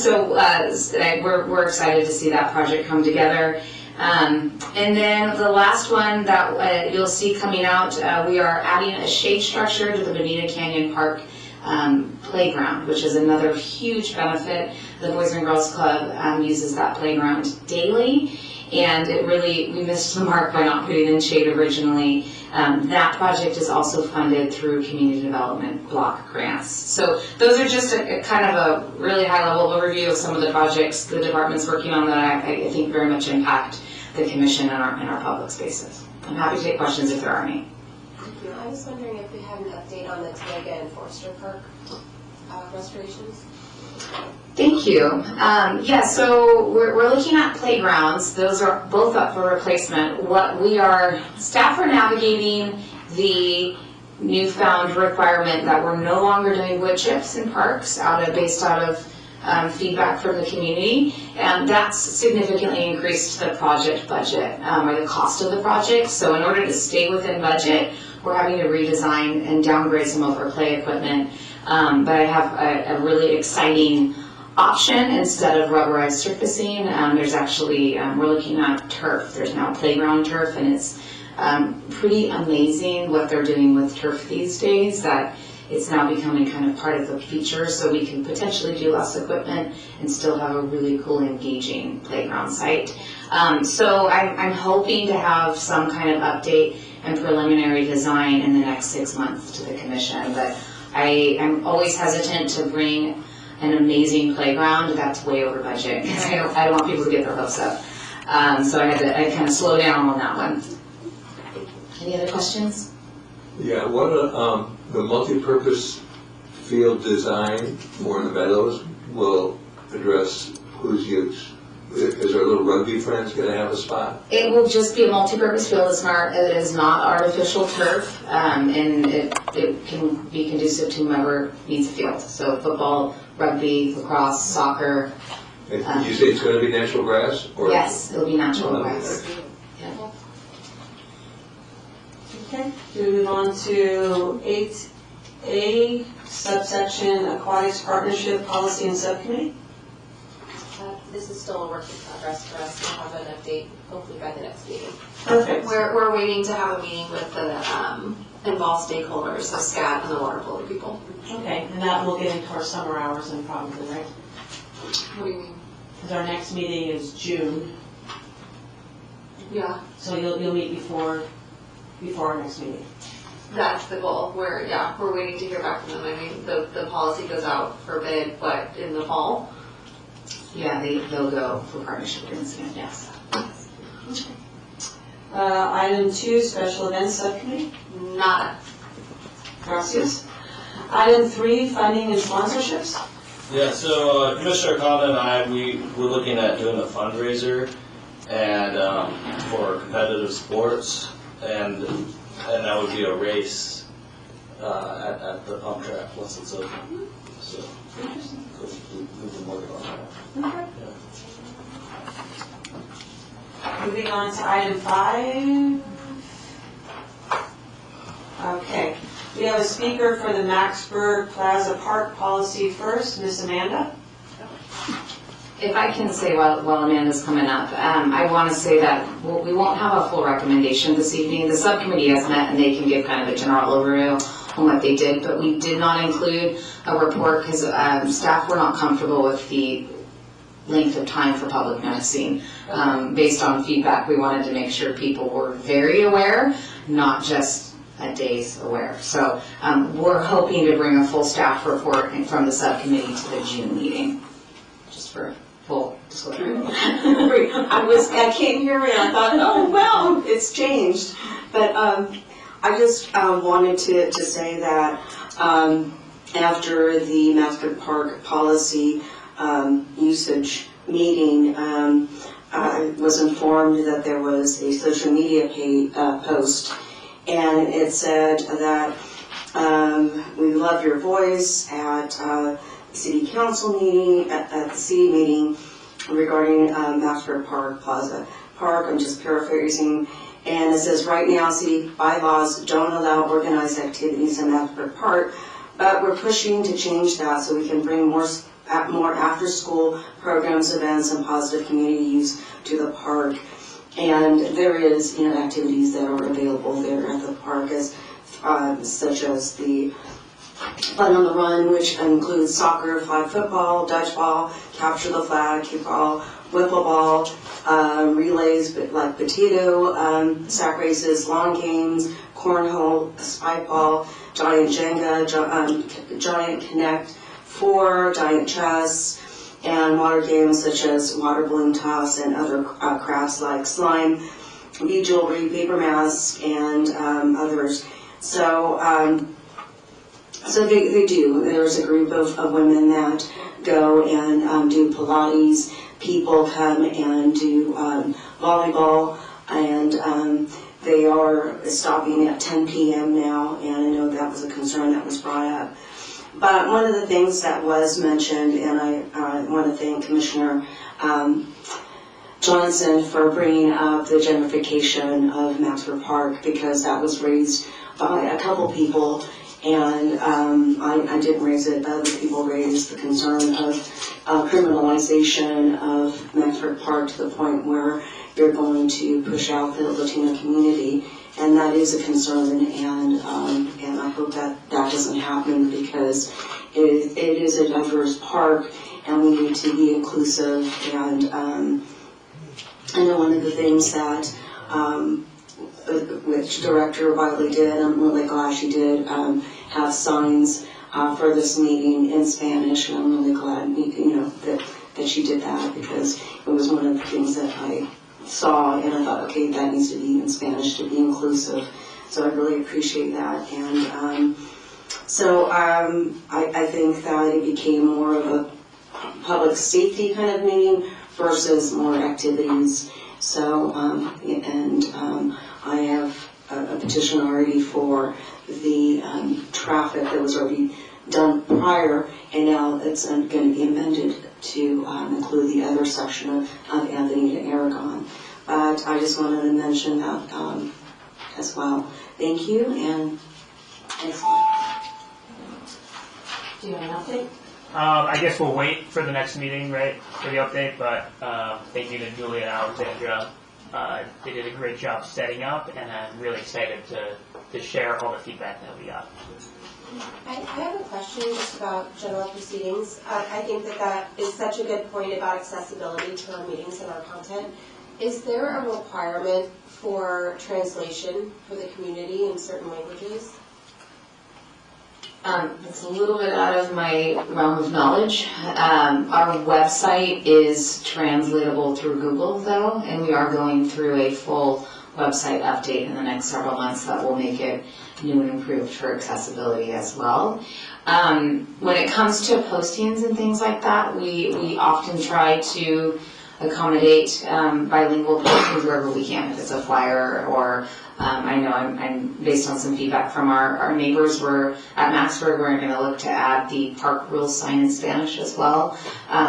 M: So we're excited to see that project come together. And then the last one that you'll see coming out, we are adding a shade structure to the Bonita Canyon Park playground, which is another huge benefit. The Boys and Girls Club uses that playground daily, and we missed the mark by not putting in shade originally. That project is also funded through community development block grants. So those are just a kind of a really high-level overview of some of the projects the department's working on that I think very much impact the commission and our public spaces. I'm happy to take questions if there are any.
Q: Thank you. I was wondering if we had an update on the Tega and Forster Park restorations.
M: Thank you. Yeah, so we're looking at playgrounds. Those are both up for replacement. Staff are navigating the newfound requirement that we're no longer doing wood chips in parks based out of feedback from the community, and that's significantly increased the project budget or the cost of the project. So in order to stay within budget, we're having to redesign and downgrade some of our play equipment. But I have a really exciting option. Instead of rubberized surfacing, there's actually, we're looking at turf. There's now playground turf, and it's pretty amazing what they're doing with turf these days. That it's now becoming kind of part of the feature, so we can potentially do less equipment and still have a really cool, engaging playground site. So I'm hoping to have some kind of update and preliminary design in the next 6 months to the commission, but I'm always hesitant to bring an amazing playground that's way over budget, because I don't want people to get their hopes up. So I kind of slow down on that one. Any other questions?
I: Yeah, what, the multi-purpose field design for the Meadows will address whose use? Is our little rugby friends gonna have a spot?
M: It will just be a multi-purpose field. It is not artificial turf, and it can be conducive to whomever needs a field. So football, rugby, lacrosse, soccer.
I: And did you say it's gonna be natural grass? Or?
M: Yes, it'll be natural grass.
A: Okay, do we move on to 8A, subsection Aquatics Partnership Policy and Subcommittee?
E: This is still a work in progress for us to have an update, hopefully by the next meeting.
A: Perfect.
E: We're waiting to have a meeting with the involved stakeholders, so SCAT and the water polo people.
A: Okay, and that will get into our summer hours then probably, right?
E: What do you mean?
A: Because our next meeting is June,
E: Yeah,
A: so you'll meet before our next meeting.
E: that's the goal. We're waiting to hear back from them. I mean, the policy goes out for bid, but in the fall.
M: Yeah, they'll go for partnership agreements, yes.
A: Item 2, Special Events Subcommittee?
E: Nada.
A: Gracias. Item 3, Funding and Sponsorships?
L: Yeah, so Commissioner Conlon and I, we're looking at doing a fundraiser and for competitive sports, and that would be a race at the pump track once it's open. So we've been working on that.
A: Okay. Moving on to item 5. Okay, we have a speaker for the Maxburg Plaza Park policy first, Miss Amanda.
M: If I can say while Amanda's coming up, I want to say that we won't have a full recommendation this evening. The subcommittee has met and they can give kind of a general overview on what they did, but we did not include a report because staff were not comfortable with the length of time for public noticing. Based on feedback, we wanted to make sure people were very aware, not just a day's aware. So we're hoping to bring a full staff report from the subcommittee to the June meeting, just for full disclosure.
R: I came here and I thought, oh, well, it's changed. But I just wanted to say that after the Maxburg Park policy usage meeting, I was informed that there was a social media post, and it said that we love your voice at city council meeting, at the city meeting regarding Maxburg Park Plaza Park. I'm just paraphrasing. And it says, right now, city bylaws don't allow organized activities in Maxburg Park, but we're pushing to change that so we can bring more after-school programs, events, and positive community use to the park. And there is, activities that are available there at the park, such as the Fun on the Run, which includes soccer, flag football, dodgeball, capture the flag, kickball, wiffle ball, relays like potato, sack races, lawn games, cornhole, spike ball, giant Jenga, giant Connect 4, giant chess, and water games such as water balloon toss and other crafts like slime, bead jewelry, paper masks, and others. So they do. There's a group of women that go and do Pilates. People come and do volleyball, and they are stopping at 10 p.m. now, and I know that was a concern that was brought up. But one of the things that was mentioned, and I want to thank Commissioner Johnson for bringing up the gentrification of Maxburg Park, because that was raised by a couple people, and I didn't raise it, but other people raised the concern of criminalization of Maxburg Park to the point where you're going to push out the Latino community. and that is a concern, and I hope that that doesn't happen, because it is a diverse park, and we need to be inclusive. And I know one of the things that which Director Wiley did, I'm really glad she did have signs for this meeting in Spanish, and I'm really glad that she did that, because it was one of the things that I saw, and I thought, okay, that needs to be in Spanish to be inclusive. So I really appreciate that. And I think that it became more of a public safety kind of meeting versus more activities. So, I have a petition already for the traffic that was already done prior, and now it's going to be amended to include the other section of Anthony to Aragon. But I just wanted to mention that as well. Thank you, and thanks.
A: Do you have an update?
F: I guess we'll wait for the next meeting, right, for the update, but thank you to Julia and Alexandra. They did a great job setting up, and I'm really excited to share all the feedback that we got.
Q: I have a question just about general proceedings. I think that is such a good point about accessibility to our meetings and our content. Is there a requirement for translation for the community in certain languages?
M: It's a little bit out of my realm of knowledge. Our website is translatable through Google, though, and we are going through a full website update in the next several months that will make it new and improved for accessibility as well. When it comes to postings and things like that, we often try to accommodate bilingual postings wherever we can, if it's a flyer or I know I'm based on some feedback from our neighbors. We're at Maxburg, we're going to look to add the park rules sign in Spanish as well.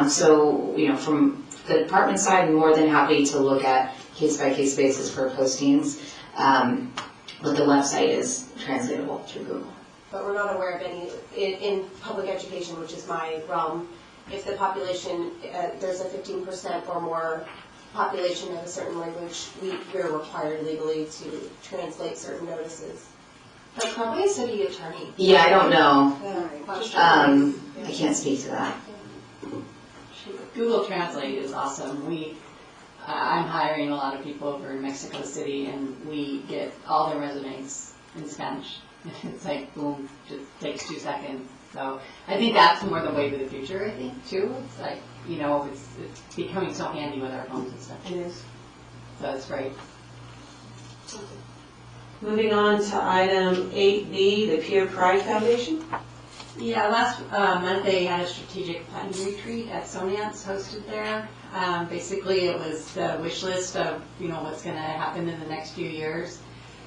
M: So, from the department side, I'm more than happy to look at case-by-case basis for postings. But the website is translatable through Google.
Q: But we're not aware of any, in public education, which is my realm, if the population, there's a 15% or more population of a certain language, we're required legally to translate certain notices. But probably a city attorney.
M: Yeah, I don't know.
Q: Yeah.
M: I can't speak to that.
S: Google Translate is awesome. I'm hiring a lot of people over in Mexico City, and we get all their resumes in Spanish. It's like, boom, just takes 2 seconds. So I think that's more the way to the future, I think, too. It's like, it's becoming so handy with our phones and stuff.
A: It is.
S: So it's great.
A: Moving on to item 8B, the Peer Pride Foundation.
S: Yeah, last month they had a strategic planning retreat at Sonance hosted there. Basically, it was the wish list of what's going to happen in the next few years.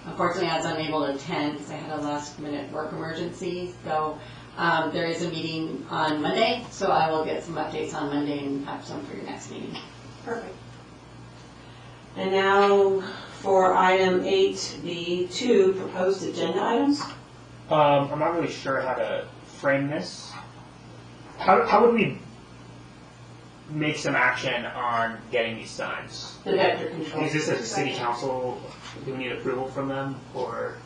S: Unfortunately, I was unable to attend because I had a last-minute work emergency. So there is a meeting on Monday, so I will get some updates on Monday and have some for your next meeting.
A: Perfect. And now for item 8B2, proposed agenda items.
F: I'm not really sure how to frame this. How would we make some action on getting these signs?
A: The vector control.
F: Is this a city council? Do we need approval from them, or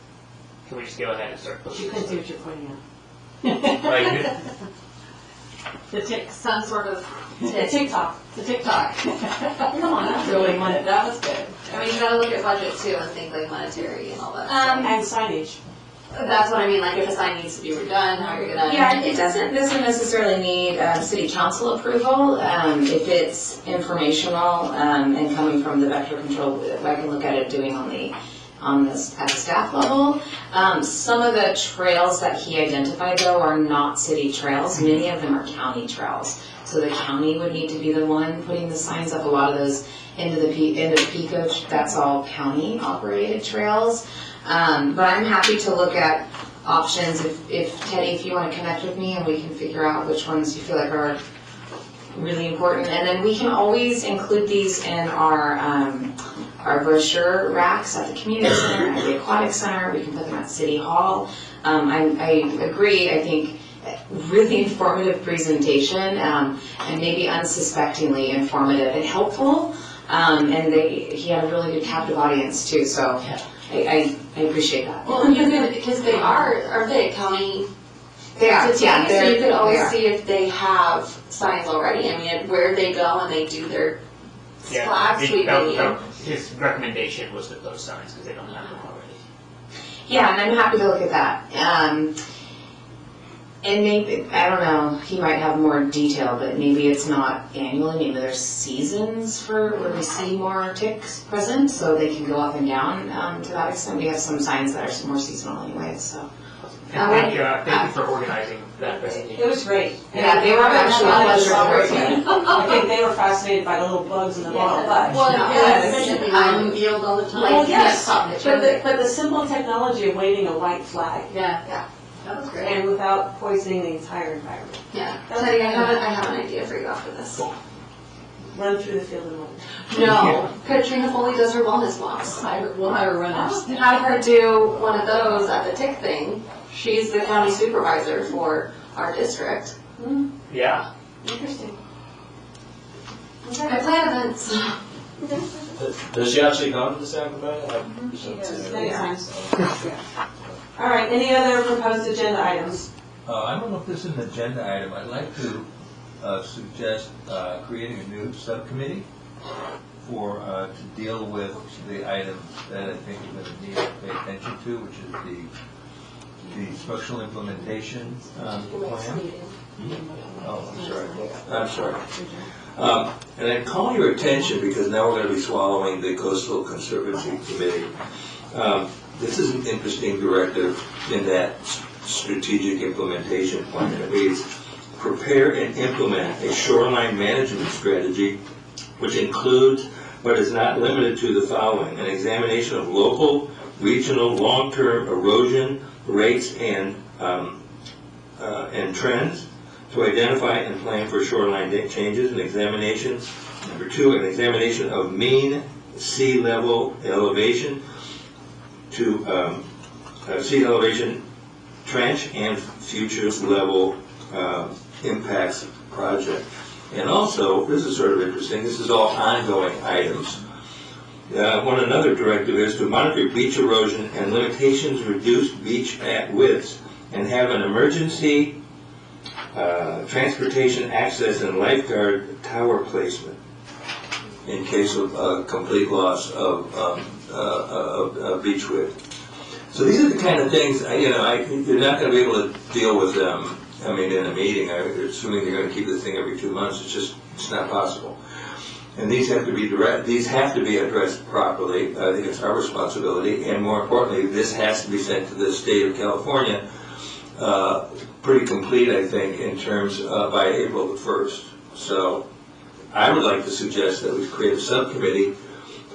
F: can we just go ahead and start pushing?
A: You can see what you're pointing at.
S: Some sort of
A: TikTok.
S: The TikTok. Come on, that's really money. That was good.
E: I mean, you gotta look at budget too and think like monetary and all that.
A: And signage.
E: That's what I mean, like if a sign needs to be redone, how you're gonna.
M: Yeah, it doesn't necessarily need city council approval. If it's informational and coming from the vector control, I can look at it doing at the staff level. Some of the trails that he identified, though, are not city trails. Many of them are county trails. So the county would need to be the one putting the signs up. A lot of those end of Pico, that's all county operated trails. But I'm happy to look at options if Teddy, if you want to connect with me and we can figure out which ones you feel like are really important. And then we can always include these in our brochure racks at the community center, at the aquatic center. We can put them at City Hall. I agree. I think really informative presentation and maybe unsuspectingly informative and helpful. And he had a really good captive audience too. So I appreciate that.
E: Well, you could, because they aren't they a county?
M: They are,
E: entity?
M: yeah,
E: So you could
M: they
E: always
M: are.
E: see if they have signs already. I mean, where they go and they do their
F: Yeah,
E: flag sweeping.
F: his recommendation was to those signs, because they don't have them already.
M: Yeah, and I'm happy to look at that. And maybe, I don't know, he might have more detail, but maybe it's not annually, maybe there's seasons for where we see more ticks present, so they can go up and down to that extent. We have some signs that are more seasonal anyway, so.
F: And thank you for organizing that presentation.
A: It was great.
M: Yeah, they were actually a pleasure to work with.
A: I think they were fascinated by the little bugs in the bottle, but.
S: Well,
A: Yes.
S: especially on the field all the time.
A: Well, yes,
S: Yeah.
A: but the simple technology of waving a white flag.
S: Yeah, that was great.
A: And without poisoning the entire environment.
E: Yeah. Teddy, I have an idea for you after this.
A: Run through the field and wave.
E: No, Katrina Foley does her wellness walks.
S: We'll hire runners.
E: Have her do one of those at the tick thing. She's the county supervisor for our district.
F: Yeah.
A: Interesting.
E: I plan events.
L: Does she actually come to the Sacramento?
A: Many times. All right, any other proposed agenda items?
I: I don't know if this is an agenda item. I'd like to suggest creating a new subcommittee for, to deal with the items that I think we're going to need to pay attention to, which is the structural implementation plan. Oh, I'm sorry. And I call your attention because now we're going to be swallowing the Coastal Conservancy Committee. This is an interesting directive in that strategic implementation plan. It reads, prepare and implement a shoreline management strategy which includes but is not limited to the following: an examination of local, regional, long-term erosion rates and trends to identify and plan for shoreline changes, an examination, number 2, an examination of mean sea level elevation to sea elevation trench and future level impacts project. And also, this is sort of interesting, this is all ongoing items. Another directive is to monitor beach erosion and limitations to reduce beach widths and have an emergency transportation access and lifeguard tower placement in case of complete loss of beach width. So these are the kind of things, you're not going to be able to deal with them, in a meeting, assuming they're going to keep this thing every 2 months. It's not possible. And these have to be addressed properly. I think it's our responsibility, and more importantly, this has to be sent to the state of California pretty complete, I think, in terms by April the 1st. So I would like to suggest that we create a subcommittee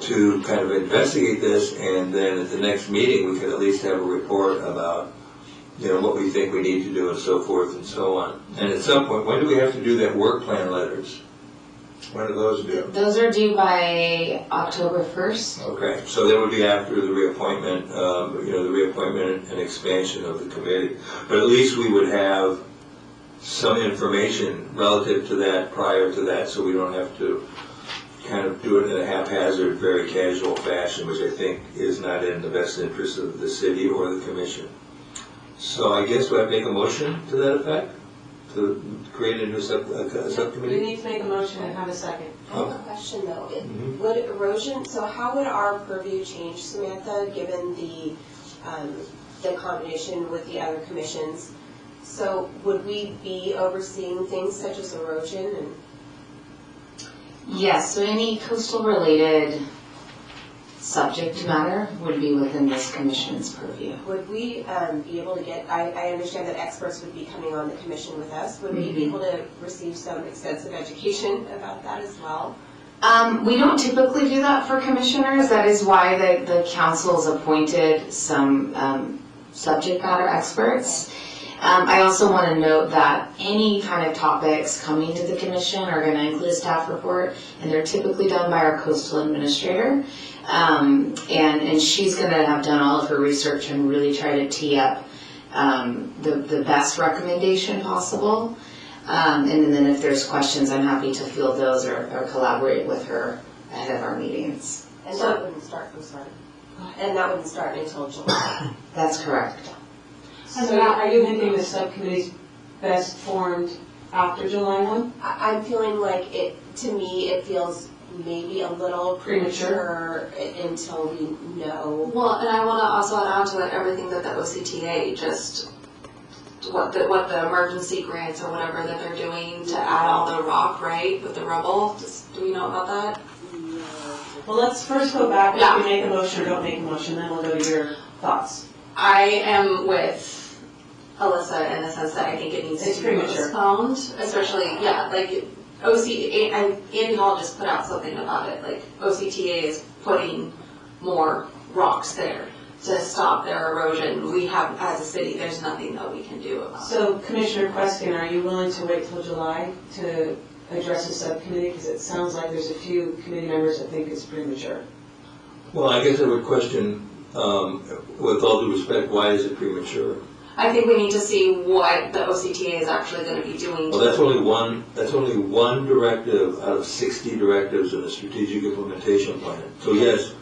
I: to kind of investigate this, and then at the next meeting, we could at least have a report about, what we think we need to do and so forth and so on. And at some point, when do we have to do that work plan letters? When are those due?
M: Those are due by October 1st.
I: Okay, so that would be after the reappointment, the reappointment and expansion of the committee. But at least we would have some information relative to that prior to that, so we don't have to kind of do it in a haphazard, very casual fashion, which I think is not in the best interest of the city or the commission. So I guess we have to make a motion to that effect, to create a new subcommittee?
A: You need to make a motion and have a second.
T: I have a question though. Would erosion, so how would our purview change, Samantha, given the combination with the other commissions? So would we be overseeing things such as erosion and?
M: Yes, so any coastal related subject matter would be within this commission's purview.
T: Would we be able to get, I understand that experts would be coming on the commission with us. Would we be able to receive some extensive education about that as well?
M: We don't typically do that for commissioners. That is why the council's appointed some subject matter experts. I also want to note that any kind of topics coming to the commission are going to include a staff report, and they're typically done by our coastal administrator. And she's going to have done all of her research and really try to tee up the best recommendation possible. And then if there's questions, I'm happy to field those or collaborate with her ahead of our meetings.
T: And that wouldn't start from start? And that wouldn't start until July.
M: That's correct.
A: So now, are you hinting the subcommittee's best formed after July 1?
T: I'm feeling like it, to me, it feels maybe a little premature until we know.
E: Well, and I want to also add on to it everything that the OCTA just, what the emergency grants or whatever that they're doing to add all the rock, right, with the rubble. Do we know about that?
A: Well, let's first go back, if
E: Yeah.
A: you make a motion or don't make a motion, then we'll go to your thoughts.
E: I am with Alyssa in the sense that I think it needs
A: It's
E: to be
A: premature.
E: postponed, especially, like Andy Hall just put out something about it, like OCTA is putting more rocks there to stop their erosion. We have, as a city, there's nothing that we can do about it.
A: So Commissioner Queskin, are you willing to wait till July to address the subcommittee? Because it sounds like there's a few committee members that think it's premature.
I: Well, I guess I would question, with all due respect, why is it premature?
E: I think we need to see what the OCTA is actually going to be doing.
I: Well, that's only one directive out of 60 directives in the strategic implementation plan. So yes,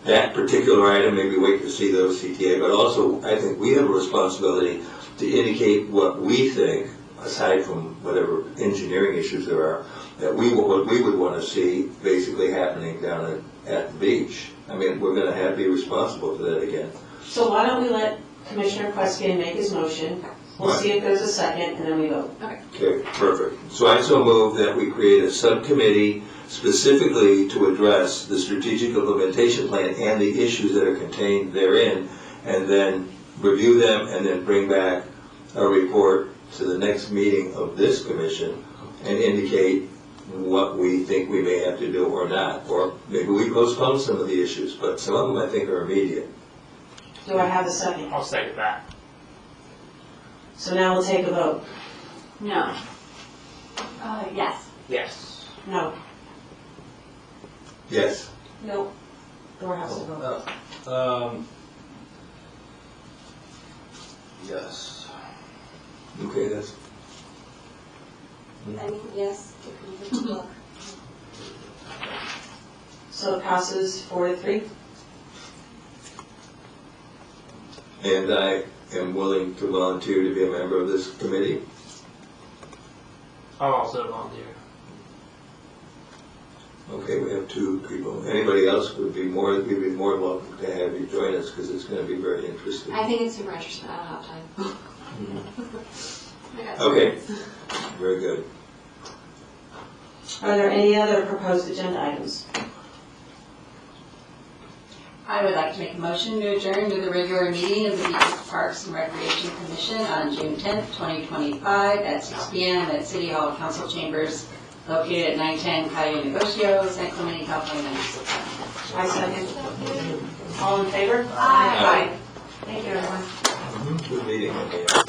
I: that particular item, maybe wait to see the OCTA, but also I think we have a responsibility to indicate what we think, aside from whatever engineering issues there are, that what we would want to see basically happening down at the beach. I mean, we're going to be responsible for that again.
A: So why don't we let Commissioner Queskin make his motion? We'll see if there's a second, and then we vote.
I: Okay, perfect. So I so move that we create a subcommittee specifically to address the strategic implementation plan and the issues that are contained therein, and then review them and then bring back a report to the next meeting of this commission and indicate what we think we may have to do or not. Or maybe we postpone some of the issues, but some of them I think are immediate.
A: Do I have a second?
F: I'll second that.
A: So now we'll take a vote.
T: No. Yes.
F: Yes.
A: No.
I: Yes.
A: No. Thor has to vote.
L: Yes.
I: Okay, that's.
T: I mean, yes.
A: So it passes 4-3.
I: And I am willing to volunteer to be a member of this committee.
F: I'll also volunteer.
I: Okay, we have 2 people. Anybody else we'd be more welcome to have you join us because it's going to be very interesting.
E: I think it's super interesting. I don't have time. I got
I: Okay, very good.
A: Are there any other proposed agenda items?
S: I would like to make a motion to adjourn to the regular meeting of the Beaches, Parks, and Recreation Commission on June 10th, 2025 at 6 p.m. at City Hall Council Chambers located at 910 Calle Negocio, San Clemente, California.
A: I second. All in favor?
E: Aye.
A: Thank you, everyone.
I: Good meeting.